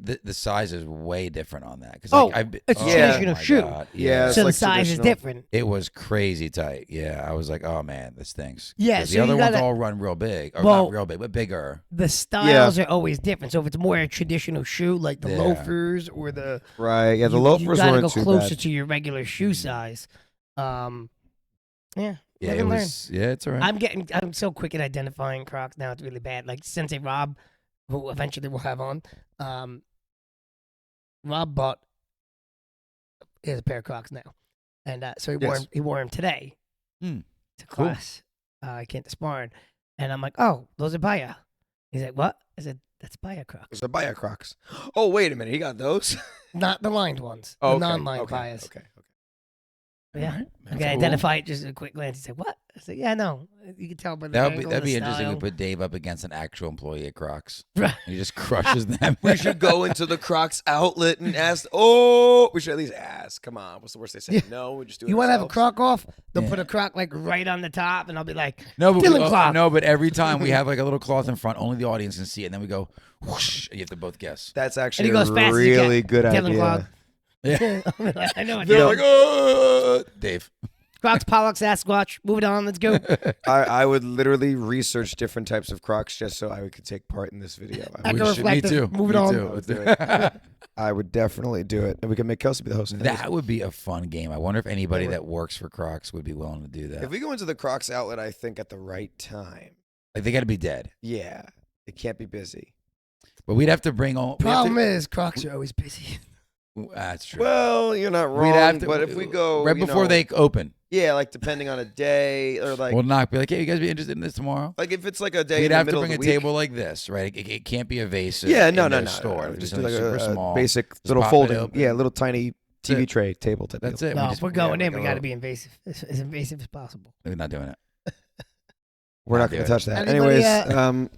okay. The size is way different on that. Cause Oh, oh it's a traditional my shoe. God, Yeah, it's So the like size is traditional. different. it was crazy tight. Yeah, I was like, oh man, this stinks. Yeah, 'Cause so the other you ones gotta- all run real big, or Well- not real big, but bigger. The styles are always different. So if it's more a traditional shoe, like the Yeah. loafers or the Right. Yeah, the you loafers gotta weren't go too closer bad. to your regular shoe size. Yeah. Yeah, live it and learn. was. Yeah, it's alright. I'm so quick at identifying Crocs now. It's really bad. Like Sensei Rob, who eventually we'll have on. Rob bought his a pair of Crocs now, and so he wore him today Hmm. to Cool. class. I came to sparring, and I'm like, oh, those are Baya. He's like, what? I said, that's Baya Crocs, Those are Baya Crocs. Oh, wait a minute. He got those? not the lined ones. Oh, the okay, non-lined okay, Bayas. Okay. Yeah. Alright, I that's can cool. identify it just a quick glance. He said, what? I said, yeah, no. You can tell by the That'd angle, be the interesting. We style. put Dave up against an actual employee at Crocs. Right. He just crushes them. We should go into the Crocs outlet and ask. Oh, we should at least ask. Come on. What's the worst they say? Yeah. No, we just do it You want to have a ourselves. Croc off? They'll Yeah. put a Croc like right on the top, and I'll be like, No, but Dylan cloth. no, but every time we have like a little cloth in front, only the audience can see it, and then we go whoosh, and you have to both guess. That's actually he goes a fast as you can. really good Dylan idea. cloth. Yeah. I know it. They're now. like, oh, Dave. Crocs, Pollock, Sasquatch. Move it on. Let's go. I would literally research different types of Crocs just so I could take part in this video. I Echo would, should- me reflective. too. Move it Me on. too. Let's do it. I would definitely do it, and we can make Kelsey be the host. That would be a fun game. I wonder if anybody Yeah. that works for Crocs would be willing to do that. If we go into the Crocs outlet, I think at the right time. Like they got to be dead, Yeah, it can't be busy. but we'd have to bring all. Problem is, Crocs are always busy. That's true. Well, you're not We'd wrong. have to, but if we go right you before know, they open, yeah, like depending on a day or like we'll knock. Be like, hey, you guys be interested in this tomorrow? like if it's like a day We'd in the have to middle bring a of the week. table like this, right? It can't be a vasive. Yeah, in no, their no. store. Just Just do like super a small. basic little pop it folding. open. Yeah, little tiny TV it. tray table type. That's deal. it. No, We if just, we're going yeah, in, like we a got to little- be invasive. As invasive as possible. we're not doing it. We're not do going it. to touch that. Anybody, Anyways,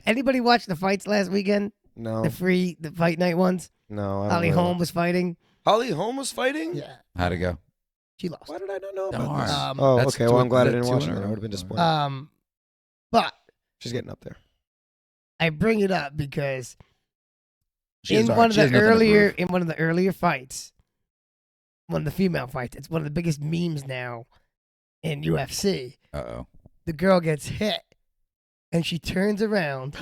Anybody watch the fights last weekend? no, The fight night ones? no. I don't Holly know. Holm was fighting. Holly Holm was fighting. Yeah. How'd it go? She lost. Why did I not know about Darn. this? Oh, That's okay. Well, I'm glad I is that didn't watch it. 2 in a Then. I row? would have been disappointed. But She's getting up there. I bring it up because She has in dark. one of She has the nothing to earlier prove. fights, one of the female fights, it's one of the biggest memes now in UFC. Uh-oh. The girl gets hit and she turns around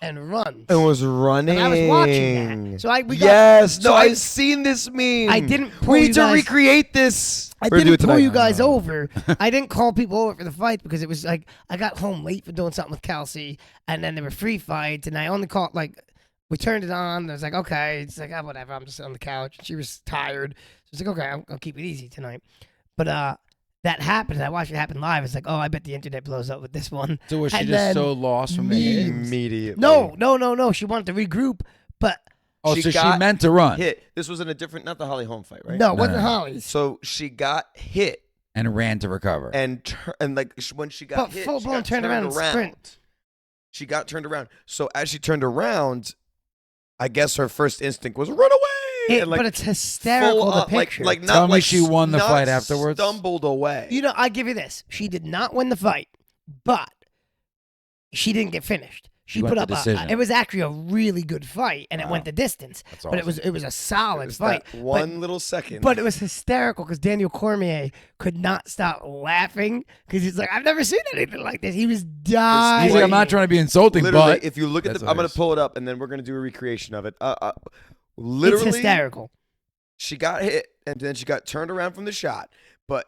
and runs. It was running. And I was watching that. So we got, Yes. so No, I- I've seen this meme. I didn't pull We you need to guys, recreate this. I We're gonna do didn't it pull tonight. you guys over. I didn't call people over for the fight because it was like I got home late for doing something with Kelsey, and then there were free fights, and I only caught like we turned it on. I was like, okay, it's like whatever. I'm just on the couch. She was tired, so it's like okay, I'll keep it easy tonight. But that happened. I watched it happen live. It's like oh, I bet the internet blows up with this one. So was she And just then so lost from the memes. hit? Immediately. No. She wanted to regroup, but Oh, She so she got meant to run Hit. This was in a different, not the Holly Holm fight, right? no, it No, wasn't no, no. Holly's. So she got hit, and ran to recover. and like when she got But hit, full she blown got turned around and sprint. She got turned around. So as she turned around, I guess her first instinct was run away. And, like, but it's hysterical. full The up, like picture. not Tell me like she won the not fight afterwards? Stumbled away. You know, I give you this. She did not win the fight, but she didn't get finished. She went put the up decision. it was actually a really good fight, and it Wow. went the distance. That's But it was a It solid was fight. that one little second. But it was hysterical because Daniel Cormier could not stop laughing because he's like, I've never seen anything like this. He was dying. He's like, I'm not trying to be insulting, literally, but if you look at That's the, I'm gonna hilarious. pull it up, and then we're gonna do a recreation of it. It's Literally, hysterical. she got hit, and then she got turned around from the shot.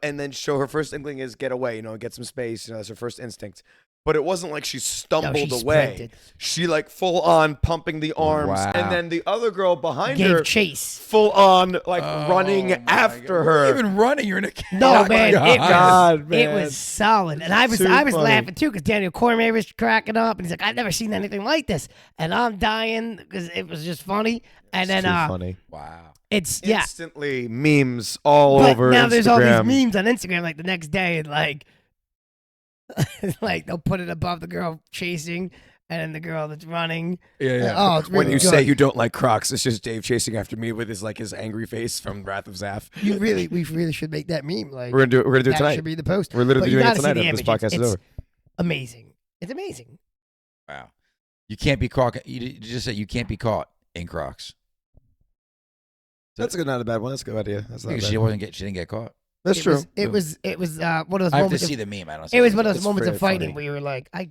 And then her first inkling is get away, get some space. That's her first instinct. but it wasn't like she stumbled she away. sprinted. She like full on pumping the arms, Wow. and then the other girl behind Gave her chase. full on like running my after God. her. You're even running. You're in a No, Oh, man, God. God, it man. was solid, and I was Too funny. laughing too because Daniel Cormier was cracking up, and he's like, "I've never seen anything like this," and I'm dying because it was just funny. And It's then too funny. Wow. it's Instantly memes all But over now Instagram. there's all these memes on Instagram, like the next day, and like, like they'll put it above the girl chasing, and then the girl that's running. Yeah. Oh, it's really When you good. say you don't like Crocs, it's just Dave chasing after me with his angry face from Wrath of Zaf. we really should make that meme. Like, We're gonna do it that tonight. should be the post. We're literally But you doing it gotta see tonight the after this image. podcast is It's over. amazing. It's amazing. Wow. You can't be caught. You just said you can't be caught in Crocs. That's not a bad one. That's a good idea. That's not Because bad. she didn't get caught. That's It true. was one of those I have to moments. see the meme. I don't. It was one of those It's moments of very fighting funny. where you were like, what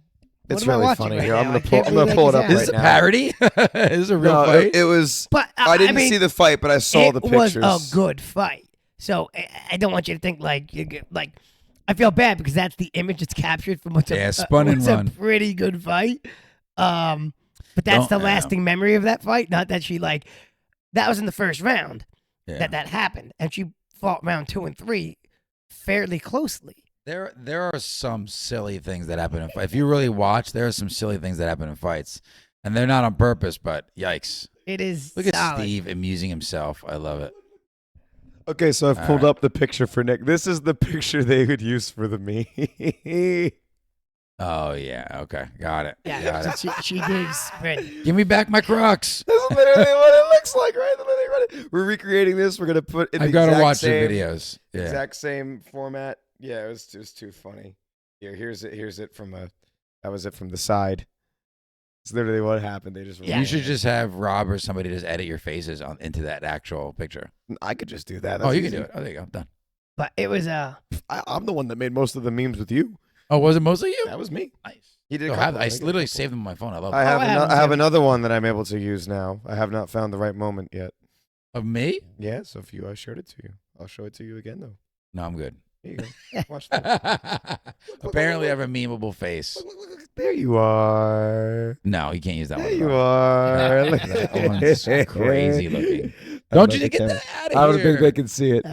It's am I really watching funny. right Here, now? I'm gonna I pull- can't I'm gonna believe pull it I up just Is this right a now. parody? Is this a real No, fight? it was. But I didn't mean, see the fight, but I saw the pictures. It was a good fight. So I don't want you to think like you get like. I feel bad because that's the image that's captured from what's Yeah, spun and run. a pretty good fight. But that's Don't- the lasting memory of that fight. Not that she like that was in the first round Yeah. that happened, and she fought round 2 and 3 fairly closely. There are some silly things that happen in fights. If you really watch, there are some silly things that happen in fights, and they're not on purpose. But yikes! It is Look at solid. Steve amusing himself. I love it. Okay, so I've All pulled right. up the picture for Nick. This is the picture they would use for the meme. Oh yeah. Okay. Got it. Yeah, Got it. she did sprint. Give me back my Crocs. That's literally what it looks like, right? We're recreating this. We're gonna put in I the gotta exact watch same, the videos. Yeah. exact same format. Yeah, it was too funny. Here, here's it from that was it from the side. It's literally what happened. They just Yeah. You should just have Rob or somebody just edit your faces into that actual picture. I could just do that. Oh, That's you can easy. do it. Oh, there you go. Done. But it was I'm the one that made most of the memes with you. Oh, was it mostly you? That was me. Nice. He did. So a I couple, think. literally saved them on my phone. I love I it. have I have I have too. another one that I'm able to use now. I have not found the right moment yet. Of me? Yeah, so if I showed it to you, I'll show it to you again though. No, I'm good. Here you go. Watch that. Apparently, I have a memeable face. Look. There you are. No, you can't use that There one. you Rob. are. That one's crazy looking. I Don't know you the get camera. that out I of don't here? think they can see it. Oh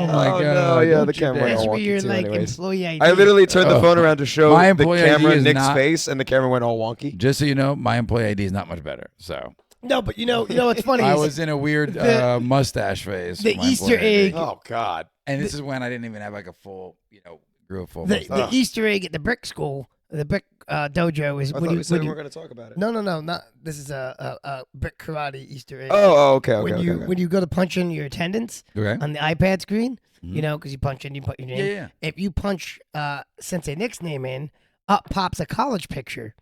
my Oh, god! no, yeah, Don't the you camera dare. won't That's walk where you you're too like anyways. employee ID. I literally turned the Oh. phone around to show My the employee ID camera is Nick's not- face, and the camera went all wonky. Just so you know, my employee ID is not much better. So No, but you know what's funny I is was in a weird the- mustache phase. the for my Easter employee ID. egg- Oh God. and this is when I didn't even have like a full, grew a full the mustache. Easter egg at the brick school, the brick dojo is I when thought you we said when we you weren't going to talk about it. no not this is a brick karate Easter egg. Oh, okay. when you go to punch in your attendance Okay. on the iPad screen, Mhm. you know, because you punch in, you put your name. Yeah. If you punch Sensei Nick's name in, up pops a college picture.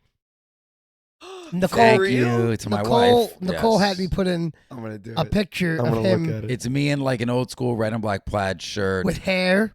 Nicole, Thank real? you to my Nicole, wife. Nicole Yes. had me put in I'm gonna do a it. picture I'm of gonna him look at it. It's me in like an old school red and black plaid shirt. with hair.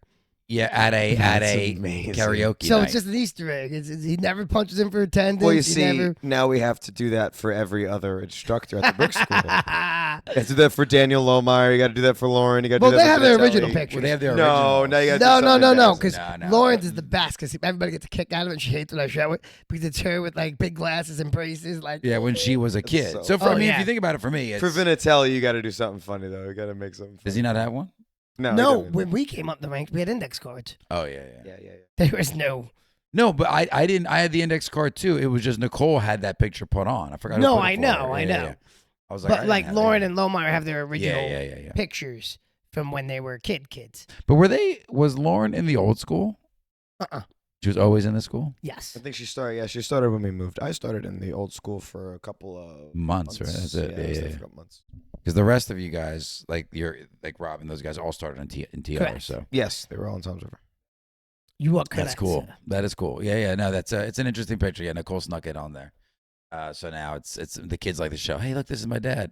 Yeah, at a That's at a amazing. karaoke So night. it's just an Easter egg. He never punches in for attendance. Well, you He see, never... now we have to do that for every other instructor at the brick school. You have to do that for Daniel Lohmeyer. You got to do that for Lauren. You got to Well, do they that have for their Vinatelli. original pictures. Well, they have their No, originals. now you got to No, do no, something no, else. because No. Lauren's is the best because everybody gets a kick out of it. And she hates when I show it because it's her with like big glasses and braces. Like, Yeah, when she was a kid. so So for Oh, I mean, yeah. if you think about it, for me, For it's, Vinatelli, you got to do something funny though. You got to make something. Funny. does he not have one? No, he no, doesn't. when we came up the ranks, we had index cards. Oh yeah. Yeah. There was no. No, but I didn't. I had the index card too. It was just Nicole had that picture put on. I forgot. No, who put it I for know, her. I Yeah, know. yeah. I was like, I But didn't like have Lauren that. and Lohmeyer have their original Yeah. pictures from when they were kids. But was Lauren in the old school? She was always in the school? Yes. I think she started. Yeah, she started when we moved. I started in the old school for a couple of Months, right? That's it. Yeah, I was there Yeah. for a couple months. Because the rest of you guys, like Rob and those guys, all started in TR. Correct. So Yes, they were all in Tom's River. You are that's correct, cool. sir. That is cool. Yeah. No, that's it's an interesting picture. Yeah, Nicole snuck it on there. So now it's the kids like to show. Hey, look, this is my dad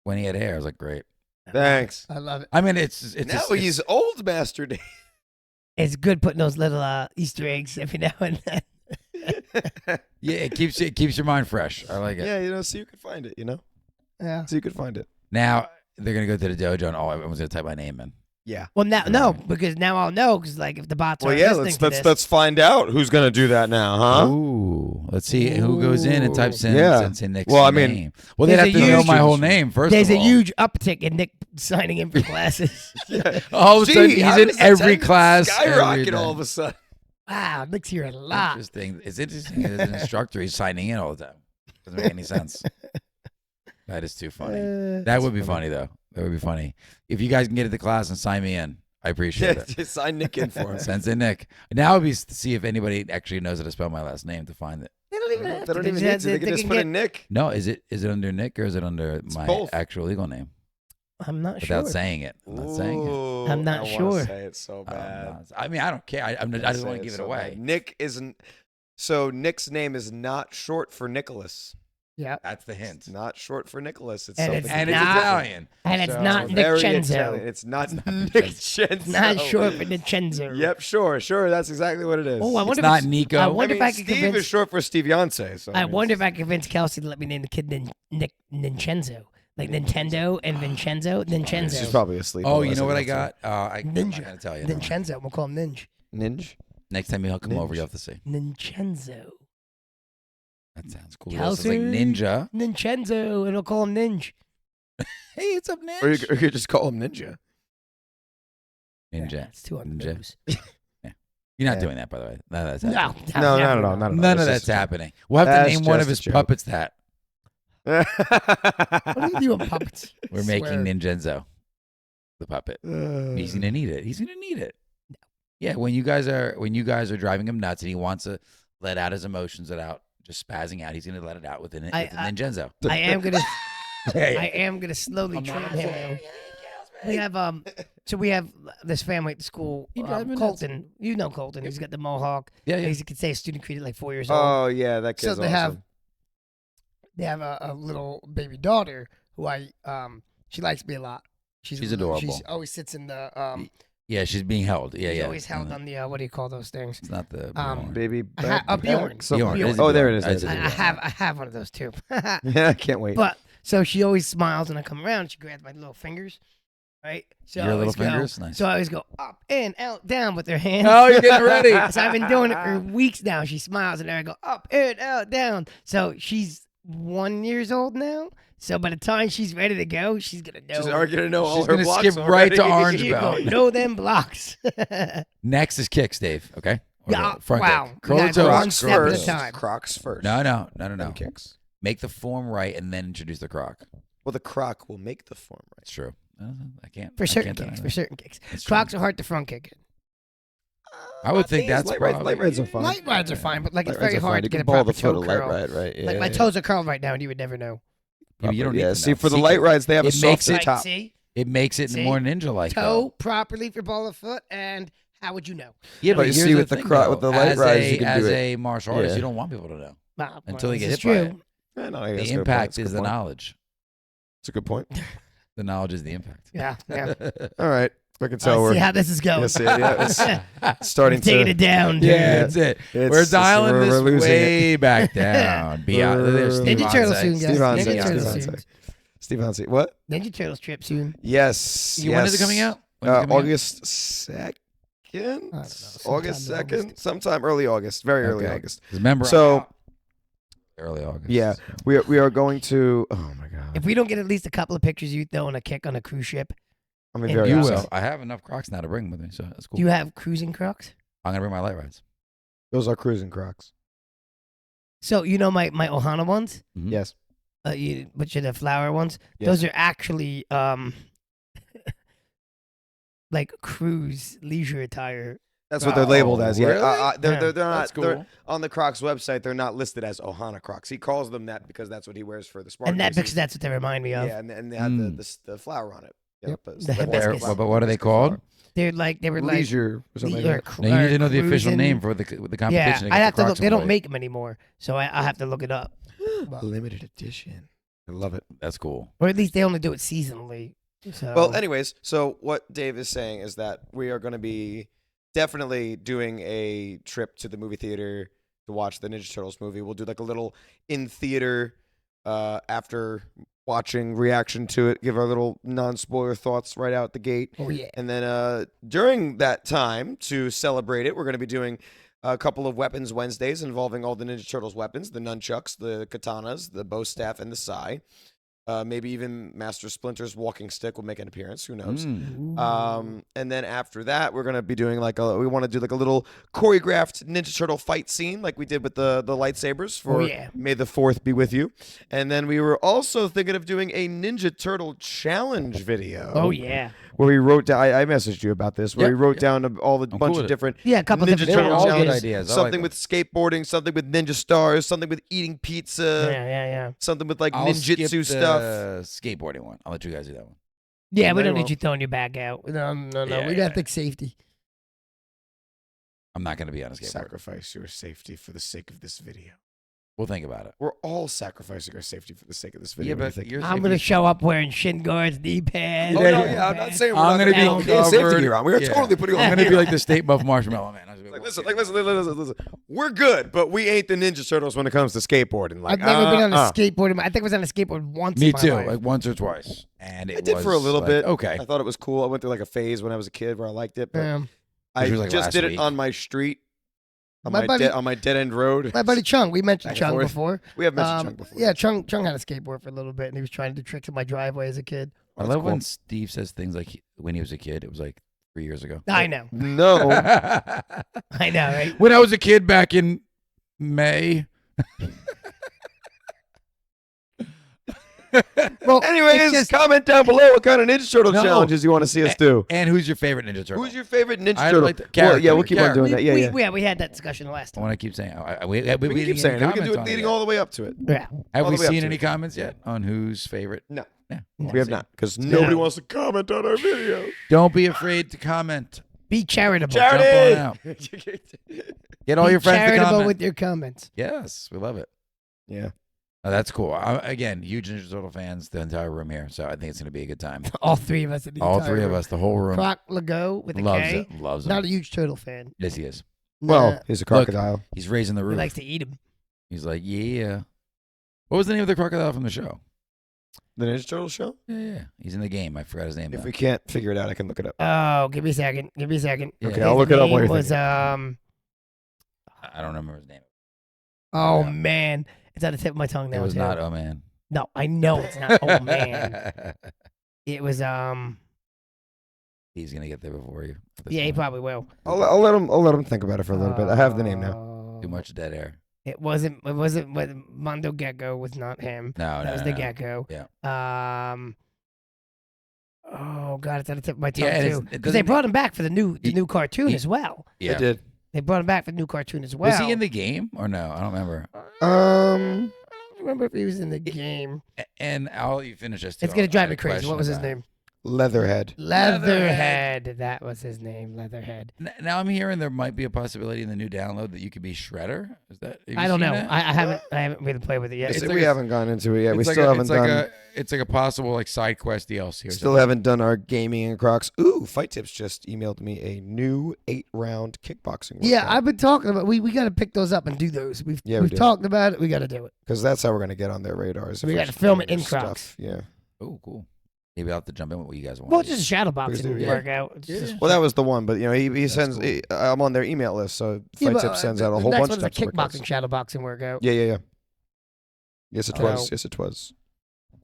when he had hair. I was like, great. Thanks. I love it. I mean, it's Now a, he's old Master Dave. It's good putting those little Easter eggs every now and then. yeah, it keeps your mind fresh. I like it. Yeah, so you could find it, Yeah. So you could find it. Now they're gonna go to the dojo and everyone's gonna type my name in. Yeah. Well, now no, because now I'll know. Because like if the bots Well, are yeah. listening to this, Let's find out who's gonna do that now, huh? Ooh, let's see who goes in and types in, Yeah. Nick's Well, I mean, name. Well, they'd there's have a to know huge- my whole name first. there's of a all. huge uptick in Nick signing in for classes. All of a sudden, Gee, he's how in does every attendance class. skyrocket every all day. of a sudden. Wow, Nick's here a lot. Interesting. It's interesting. As an instructor, he's signing in all the time. Doesn't make any sense. That is too funny. That would be funny though. That would be funny. If you guys can get into class and sign me in, I appreciate it. Just sign Nick in for him. Sends in Nick. Now would be to see if anybody actually knows how to spell my last name to find it. They don't even have They to. don't even need to. They can just put in Nick. No, is it under Nick or is it under my both. actual legal name? I'm not Without sure. saying it. I'm not saying it. Ooh, I'm not I wanna sure. Say it so bad. I mean, I don't care. I just want to give it away. Nick isn't. So Nick's name is not short for Nicholas. Yeah, That's the It's hint. not short for Nicholas. It's And something it's And it's not- Italian. and it's So- not Nick very Cenzo. Italian. It's not Nick Cenzo. It's not short for Nicenzo. Yep, sure. That's exactly what it is. Oh, I It's wonder not if Nico. I I wonder mean, if I could Steve convince. is short for Steve Yonce. So I wonder if I could convince Kelsey to let me name the kid Nick Vincenzo, like Nintendo and Vincenzo. She's Vincenzo. probably asleep. Oh, you know what I got? I'm not Ninja. gonna tell you. Vincenzo. We'll call him Ninja. Ninja. Next time you come over, Ninja. you'll have to see. Vincenzo. That sounds cool. This is like Kelsey. Ninja. Vincenzo, and we'll call him Ninja. Hey, it's up, Or you Ninja. could just call him Ninja. Ninja. It's too on the Ninja. nose. You're not Yeah. doing that, by the way. None of that's No, happening. No, not at all. no. Not at all. None of It's that's just a joke. happening. We'll have to That's name one just of a his joke. puppets that. What do you do with puppets? We're Swear. making Ninjenzo the puppet. He's gonna need it. He's gonna need it. Yeah, when you guys are driving him nuts and he wants to let out his emotions without just spazzing out, he's gonna let it out with Ninjenzo. I am gonna. Hey. I am gonna slowly I'm train not- him. We have so we have this family at the school. He drives me nuts. Colton, you know Colton. He's got the mohawk. Yeah, As you could say, a student created like 4 years old. Oh yeah, that So kid's they awesome. have a little baby daughter who she likes me a lot. She's adorable. She always sits in the Yeah, she's being held. Yeah, she's yeah. always held on the what do you call those things? It's not the Baby a Bjorn. something. Bjorn. Oh, there it is. I There see it it. is. I have one of those too. Yeah, I can't wait. But so she always smiles when I come around. She grabs my little fingers, right? So I Your always little go- fingers? Nice. So I always go up, in, out, down with her hands. Oh, you're getting ready. So I've been doing it for weeks now. She smiles and then I go up, in, out, down. So she's 1 year old now. So by the time she's ready to go, she's gonna know. She's already gonna know all She's her gonna blocks skip right to already. orange She belt. gonna know them blocks. Next is kicks, Dave. Okay. Or Yeah, the front wow. kick. We Curl the gotta go toes. one step at a first. time. Crocs first. No. Then kicks. Make the form right and then introduce the croc. Well, the croc will make the form It's true. I can't. For I certain can't deny kicks. that. For certain kicks. It's true. Crocs are hard to front kick in. I would think that's light probably. rides are fine. Light rides are fine, but like it's Light rides very are fine. hard to You get can a ball proper the foot toe a light curl. ride, right? Yeah, Like my yeah. toes are curled right now, and you would never know. Yeah, but you don't need to See, know. for the Secret. light rides, they have a It soft makes it- top. See, It makes it See? more ninja-like. toe though. properly for ball of foot, and how would you know? Yeah, But you here's see the with the thing, cro- though. with the light as rides, a, you can as do it. a martial artist, Yeah. you don't want people to know Well, until they this get is hit by true. it. Yeah, no, The I guess that's a good point. impact That's a is good the point. knowledge. It's a good point. The knowledge is the impact. Yeah, yeah. All right, I can tell I we're see how this is going. Yes, yeah, it's starting to. Taking it down, dude. Yeah, that's it. We're dialing we're this losing way back down. Beyond there's Steve Ninja Turtles Hanse. soon, guys. Steve Hanse, Ninja yeah, Turtles Steve soon. Hanse. Steve Hanse. What? Ninja Turtles trip soon. Yes. When is it coming out? When's it coming out? August 2nd. sometime August in 2nd. August. Sometime early August. Very early Okay. August. Remember, So early August. yeah, we are going to. Oh my god. If we don't get at least a couple of pictures of you throwing a kick on a cruise ship, I mean, and very You awesome. will. I have enough Crocs now to bring with me, so that's cool. do you have cruising Crocs? I'm gonna bring my light rides. Those are cruising Crocs. So you know my Ohana ones, Mhm. Yes. which are the flower ones. Yeah. Those are actually like cruise leisure attire. That's what they're labeled as. Yeah. really? They're Yeah. they're not. That's cool. They're, on the Crocs website, they're not listed as Ohana Crocs. He calls them that because that's what he wears for the smart. And that cases. because that's what they remind me of. Yeah, and they had the flower on it. Yeah, Yep. but- The but- hibiscus. But what are they called? They were like Leisure or something. or like cru- Now, you need or to know the official cruising. name for the competition. Yeah, against I have the to look. Crocs They don't employee. make them anymore, so I have to look it up. that. Limited edition. I love it. That's cool. Or at least they only do it seasonally. So Well, anyways, so what Dave is saying is that we are going to be definitely doing a trip to the movie theater to watch the Ninja Turtles movie. We'll do like a little in theater after watching, reaction to it, give our little non-spoiler thoughts right out the gate. Oh yeah. And then during that time, to celebrate it, we're going to be doing a couple of Weapons Wednesdays involving all the Ninja Turtles weapons, the nunchucks, the katanas, the bow staff, and the sai. Maybe even Master Splinter's walking stick will make an appearance. Who knows? And then after that, we're gonna be doing we want to do like a little choreographed Ninja Turtle fight scene, like we did with the lightsabers for May the 4th be with you. And then we were also thinking of doing a Ninja Turtle challenge video. Oh yeah. Where we wrote down, I messaged you about this, where we wrote down all the bunch of different a couple Ninja different Turtle all challenges. good ideas. I Something like with skateboarding, something with ninja stars, something with eating pizza, Yeah. something with like I'll ninjutsu skip stuff. the skateboarding one. I'll let you guys do that one. Yeah, we Very don't well. need you throwing your back out. No. Yeah, We gotta think safety. I'm not going to be on a skateboard. Sacrifice your safety for the sake of this video. We'll think about it. We're all sacrificing our safety for the sake of this video. Yeah, What do you but think? you're I'm gonna show up wearing shin guards, knee pads. Oh, no, yeah, I'm not saying we're I'm not gonna gonna be be safety covered. gear on. We are Yeah. totally putting on. I'm going to be like the State Buff Marshmallow Man. Listen. We're good, but we ain't the Ninja Turtles when it comes to skateboarding. Like, I've never been on a skateboard. I think I was on a skateboard once. Me in my too, life. like once or twice. And I did for a little bit. Okay. I thought it was cool. I went through like a phase when I was a kid where I liked it, but I Which was, like, just last did it week. on my street, on My my buddy- on my dead end road. My buddy Chung. We mentioned Back and Chung forth. before. We have mentioned Chung before. Yeah, Chung had a skateboard for a little bit, and he was trying to do tricks in my driveway as a kid. I love when Steve says things like when he was a kid. It was like 3 years ago. I know. No. I know, right? When I was a kid back in May. Well, Anyways, it's just- comment down below what kind of Ninja Turtle No. challenges you want to see us do. And who's your favorite Ninja Turtle? Who's your favorite Ninja I'd Turtle? like to- character, yeah, we'll keep on doing character. that. Yeah. We had that discussion last I time. want to keep saying. We We can keep saying it. We can do it leading all the way up to it. Yeah. Have all we the way up seen to any it. comments yet on who's favorite? No. Yeah. We have not, because nobody wants to comment on our video. Don't be afraid to comment. Be charitable. Charity! Jump on Get all Be your friends to charitable comment. with your comments. Yes, we love it. Yeah. Oh, that's cool. Again, huge Ninja Turtle fans, the entire room here. So I think it's going to be a good time. All three of us. In the All entire three of room. us, the whole room, Croc Legault with a loves K. it. Loves Not him. a huge turtle fan. Yes, he is. Well, Nah, he's a crocodile. He's raising the he roof. likes to eat him. He's like, yeah. What was the name of the crocodile from the show? The Ninja Turtle show? Yeah. He's in the game. I forgot his name. If though. we can't figure it out, I can look it up. Oh, give me a second. Yeah. Okay, I'll look it up while Name you're was thinking. I don't remember his name. Oh Yeah. man, it's on the tip of my tongue now. It was too. not. Oh man. No, I know it's not. Oh man, it was He's gonna get there before you. at this Yeah, he point. probably will. I'll let him think about it for a little bit. I have the name now. Too much dead air. It wasn't. It wasn't. Mondo Gecko was not him. No, That was no, the no. gecko. Yeah. Oh god, it's on the tip of my tongue Yeah, it is- too. it Because they doesn't- brought him back for the new cartoon he- as well. Yeah. I did. They brought him back for the new cartoon as well. Was he in the game or no? I don't remember. I don't remember if he was in the game. And I'll you finish this. Too. It's gonna I drive had me a crazy. question What was his about it. name? Leatherhead. Leatherhead. That was his name. Leatherhead. Now I'm hearing there might be a possibility in the new download that you could be Shredder. Is that? have you I don't seen know. that? I haven't really played with it yet. It's we like a- haven't gone into it yet. We It's like still a- haven't it's like done. It's like a possible like side quest DLC. Or Still something. haven't done our gaming and Crocs. Ooh, Fight Tips just emailed me a new 8-round kickboxing. Yeah, I've been talking about. We got to pick those up and do those. We've Yeah, we do. talked about it. We got to do it. because that's how we're gonna get on their radars. We if gotta we're film it doing in stuff. Crocs. Yeah. Oh, cool. Maybe I'll have to jump in with what you guys want. Well, just a shadow boxing do, yeah. workout. It's Yeah. just- Well, that was the one, but he That's sends. cool. I'm on their email list, so Yeah, Fight but, Tip sends out a the whole next bunch one's of a stuff. kickboxing shadow boxing workout. Yeah. Yes, it Oh. was. Yes, it was.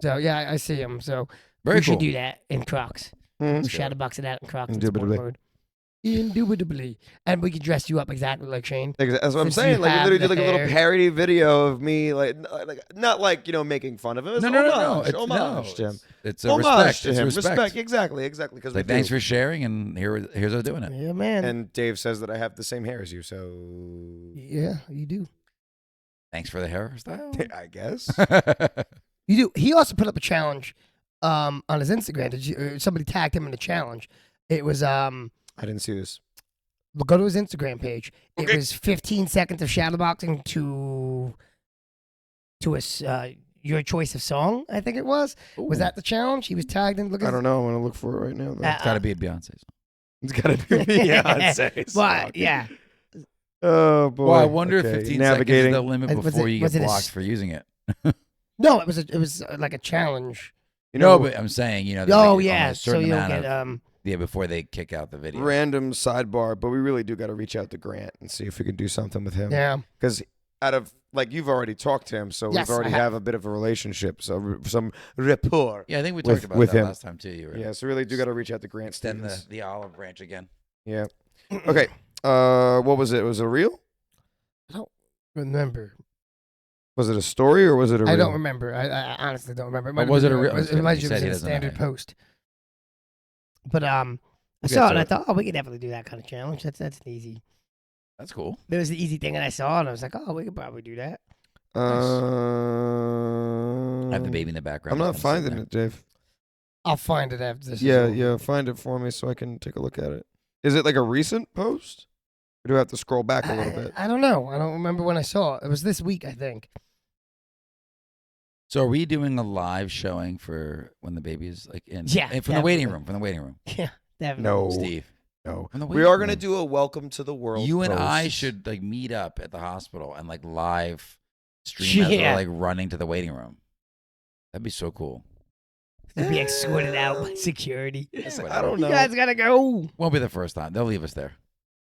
So yeah, I see him. So Very we cool. should do that in Crocs. Mhm. good. Shadow boxing out in Crocs. in sport Indubitably. mode. Indubitably. And we can dress you up exactly like Shane. That's what I'm Since you saying. Like we have literally did the like a little hair. parody video of me, like not like making fun of him. It's No. homage, It's, homage to him. It's a Homage respect. to It's him. respect. Exactly. Because Like, thanks for sharing, and here's us doing it. Yeah, man. And Dave says that I have the same hair as you, so yeah, you do. Thanks for the hairstyle. I guess. You do. He also put up a challenge on his Instagram. Somebody tagged him in the challenge. It was I didn't see this. go to his Instagram page. It Okay. was 15 seconds of shadowboxing to your choice of song. I think it was. Was that the challenge? He was tagged in. Look at I don't know. I'm gonna look for it right now. Though. It's got to be a Beyonce song. It's gotta be Beyonce. Well, yeah. Oh boy. Well, I wonder Okay, if 15 navigating. seconds is the limit Was before it- you was get it a blocked s- for using it. No, it was like a challenge. You know, but I'm saying, you know. Oh like, yeah, a so certain you'll amount get of, yeah, before they kick out the video. random sidebar, but we really do got to reach out to Grant and see if we can do something with him. yeah. Because out of like you've already talked to him, so Yes, we've already I have a bit of a relationship, so some rapport. Yeah, I think we With- talked about with that him. last time too. You were Yeah, so really do got to reach out to Grant. extend Stevens. the olive branch again. Yeah. Okay. What was it? Was it a reel? Remember? Was it a story or was it a reel? I don't remember. I honestly don't remember. But was it a real- It might he have said he been a doesn't standard know. post. But I We'll saw get it and to I it. thought, oh, we could definitely do that kind of challenge. That's an easy. That's cool. There was the easy thing that I saw, and I was like, oh, we could probably do that. I have the baby in the background. I'm not He's gonna sit finding there. it, Dave. I'll find it after this. is Yeah, over. yeah. Find it for me so I can take a look at it. Is it like a recent post? Or do I have to scroll back a little bit? I don't know. I don't remember when I saw it. It was this week, I think. So are we doing a live showing for when the baby is like in? Yeah, From the waiting definitely. room. From the waiting room. Yeah, definitely. No, Steve. no. From the We waiting are gonna room. do a welcome to the world. You and I post. should like meet up at the hospital and like live stream as Yeah. we're like running to the waiting room. That'd be so cool. To be escorted out by security. I don't know. You guys gotta go. Won't be the first time. They'll leave us there.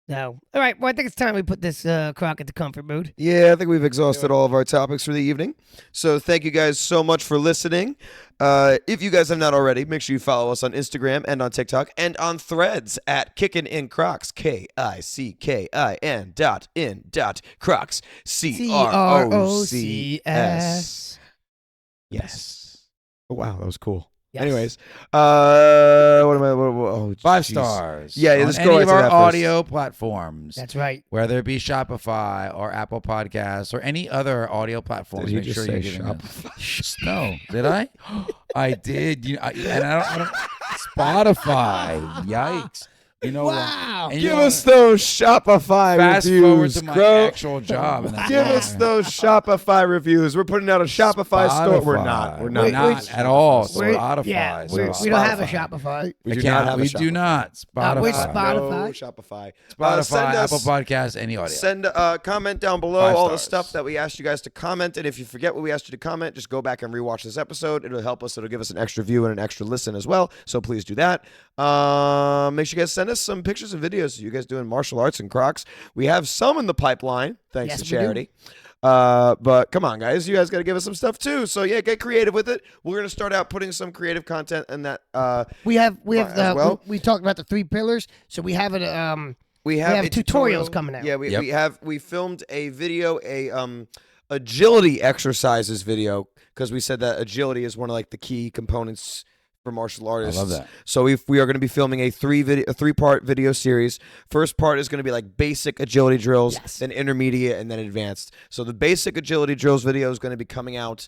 No. All right. Well, I think it's time we put this croc into comfort mode. Yeah, I think we've exhausted all of our topics for the evening. So thank you guys so much for listening. If you guys have not already, make sure you follow us on Instagram and on TikTok and on Threads at Kickin in Crocs, KICKIN.in.Crocs, CROCS. Yes. Oh, wow, that was cool. Yes. Anyways, what am I? Oh, 5 jeez. stars. Yeah, on let's any go right of to our that first. audio platforms. That's right. Whether it be Shopify or Apple Podcasts or any other audio platforms. Did he make just sure say you're giving us- Shopify? No, did I? I did. And I don't Spotify. Yikes. You know Wow. and you Give know us those Shopify fast forward reviews, to my Crow. actual job. And that's Give why. us those Shopify reviews. We're putting out a Shopify store. We're not. We're not. Wait, not at all. We're- Spotify. Yeah, So we don't have a Spotify. Shopify. We I do can't- not have a we Shopify. do not. Spotify. We're Spotify. No Shopify. Spotify, Send us- Apple Podcasts, any audio. Send a comment down below 5 all the stars. stuff that we asked you guys to comment. And if you forget what we asked you to comment, just go back and rewatch this episode. It'll help us. It'll give us an extra view and an extra listen as well. So please do that. Make sure you guys send us some pictures and videos of you guys doing martial arts and Crocs. We have some in the pipeline, thanks Yes, to we do. charity. But come on, guys, you guys got to give us some stuff too. So yeah, get creative with it. We're gonna start out putting some creative content in that. We have as well. we talked about the 3 pillars, so we have it We have have a tutorials tutorial. coming out. Yeah, Yep. we filmed a video, agility exercises video, because we said that agility is one of like the key components for martial artists. love that. So we are going to be filming a 3-part video series. First part is going to be like basic agility drills, Yes. then intermediate, and then advanced. So the basic agility drills video is going to be coming out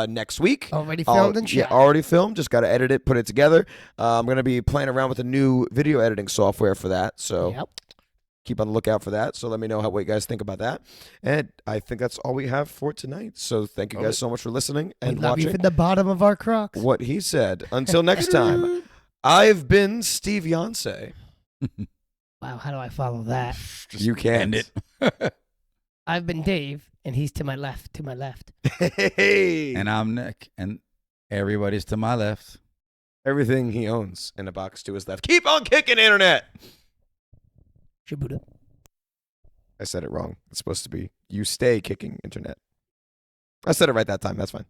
next week. already filmed and Yeah, shot. already filmed. Just got to edit it, put it together. I'm going to be playing around with a new video editing software for that. So Yep. keep on the lookout for that. So let me know what you guys think about that. And I think that's all we have for tonight. So thank you guys so much for listening and We love you watching from the bottom of our Crocs. what he said. Until next time, I've been Steve Yonsei. Wow, how do I follow that? You can't. End it. I've been Dave, and he's to my left. Hey. And I'm Nick. And everybody's to my left. Everything he owns in a box to his left. Keep on kicking, internet. Shibuda. I said it wrong. It's supposed to be you stay kicking internet. I said it right that time. That's fine.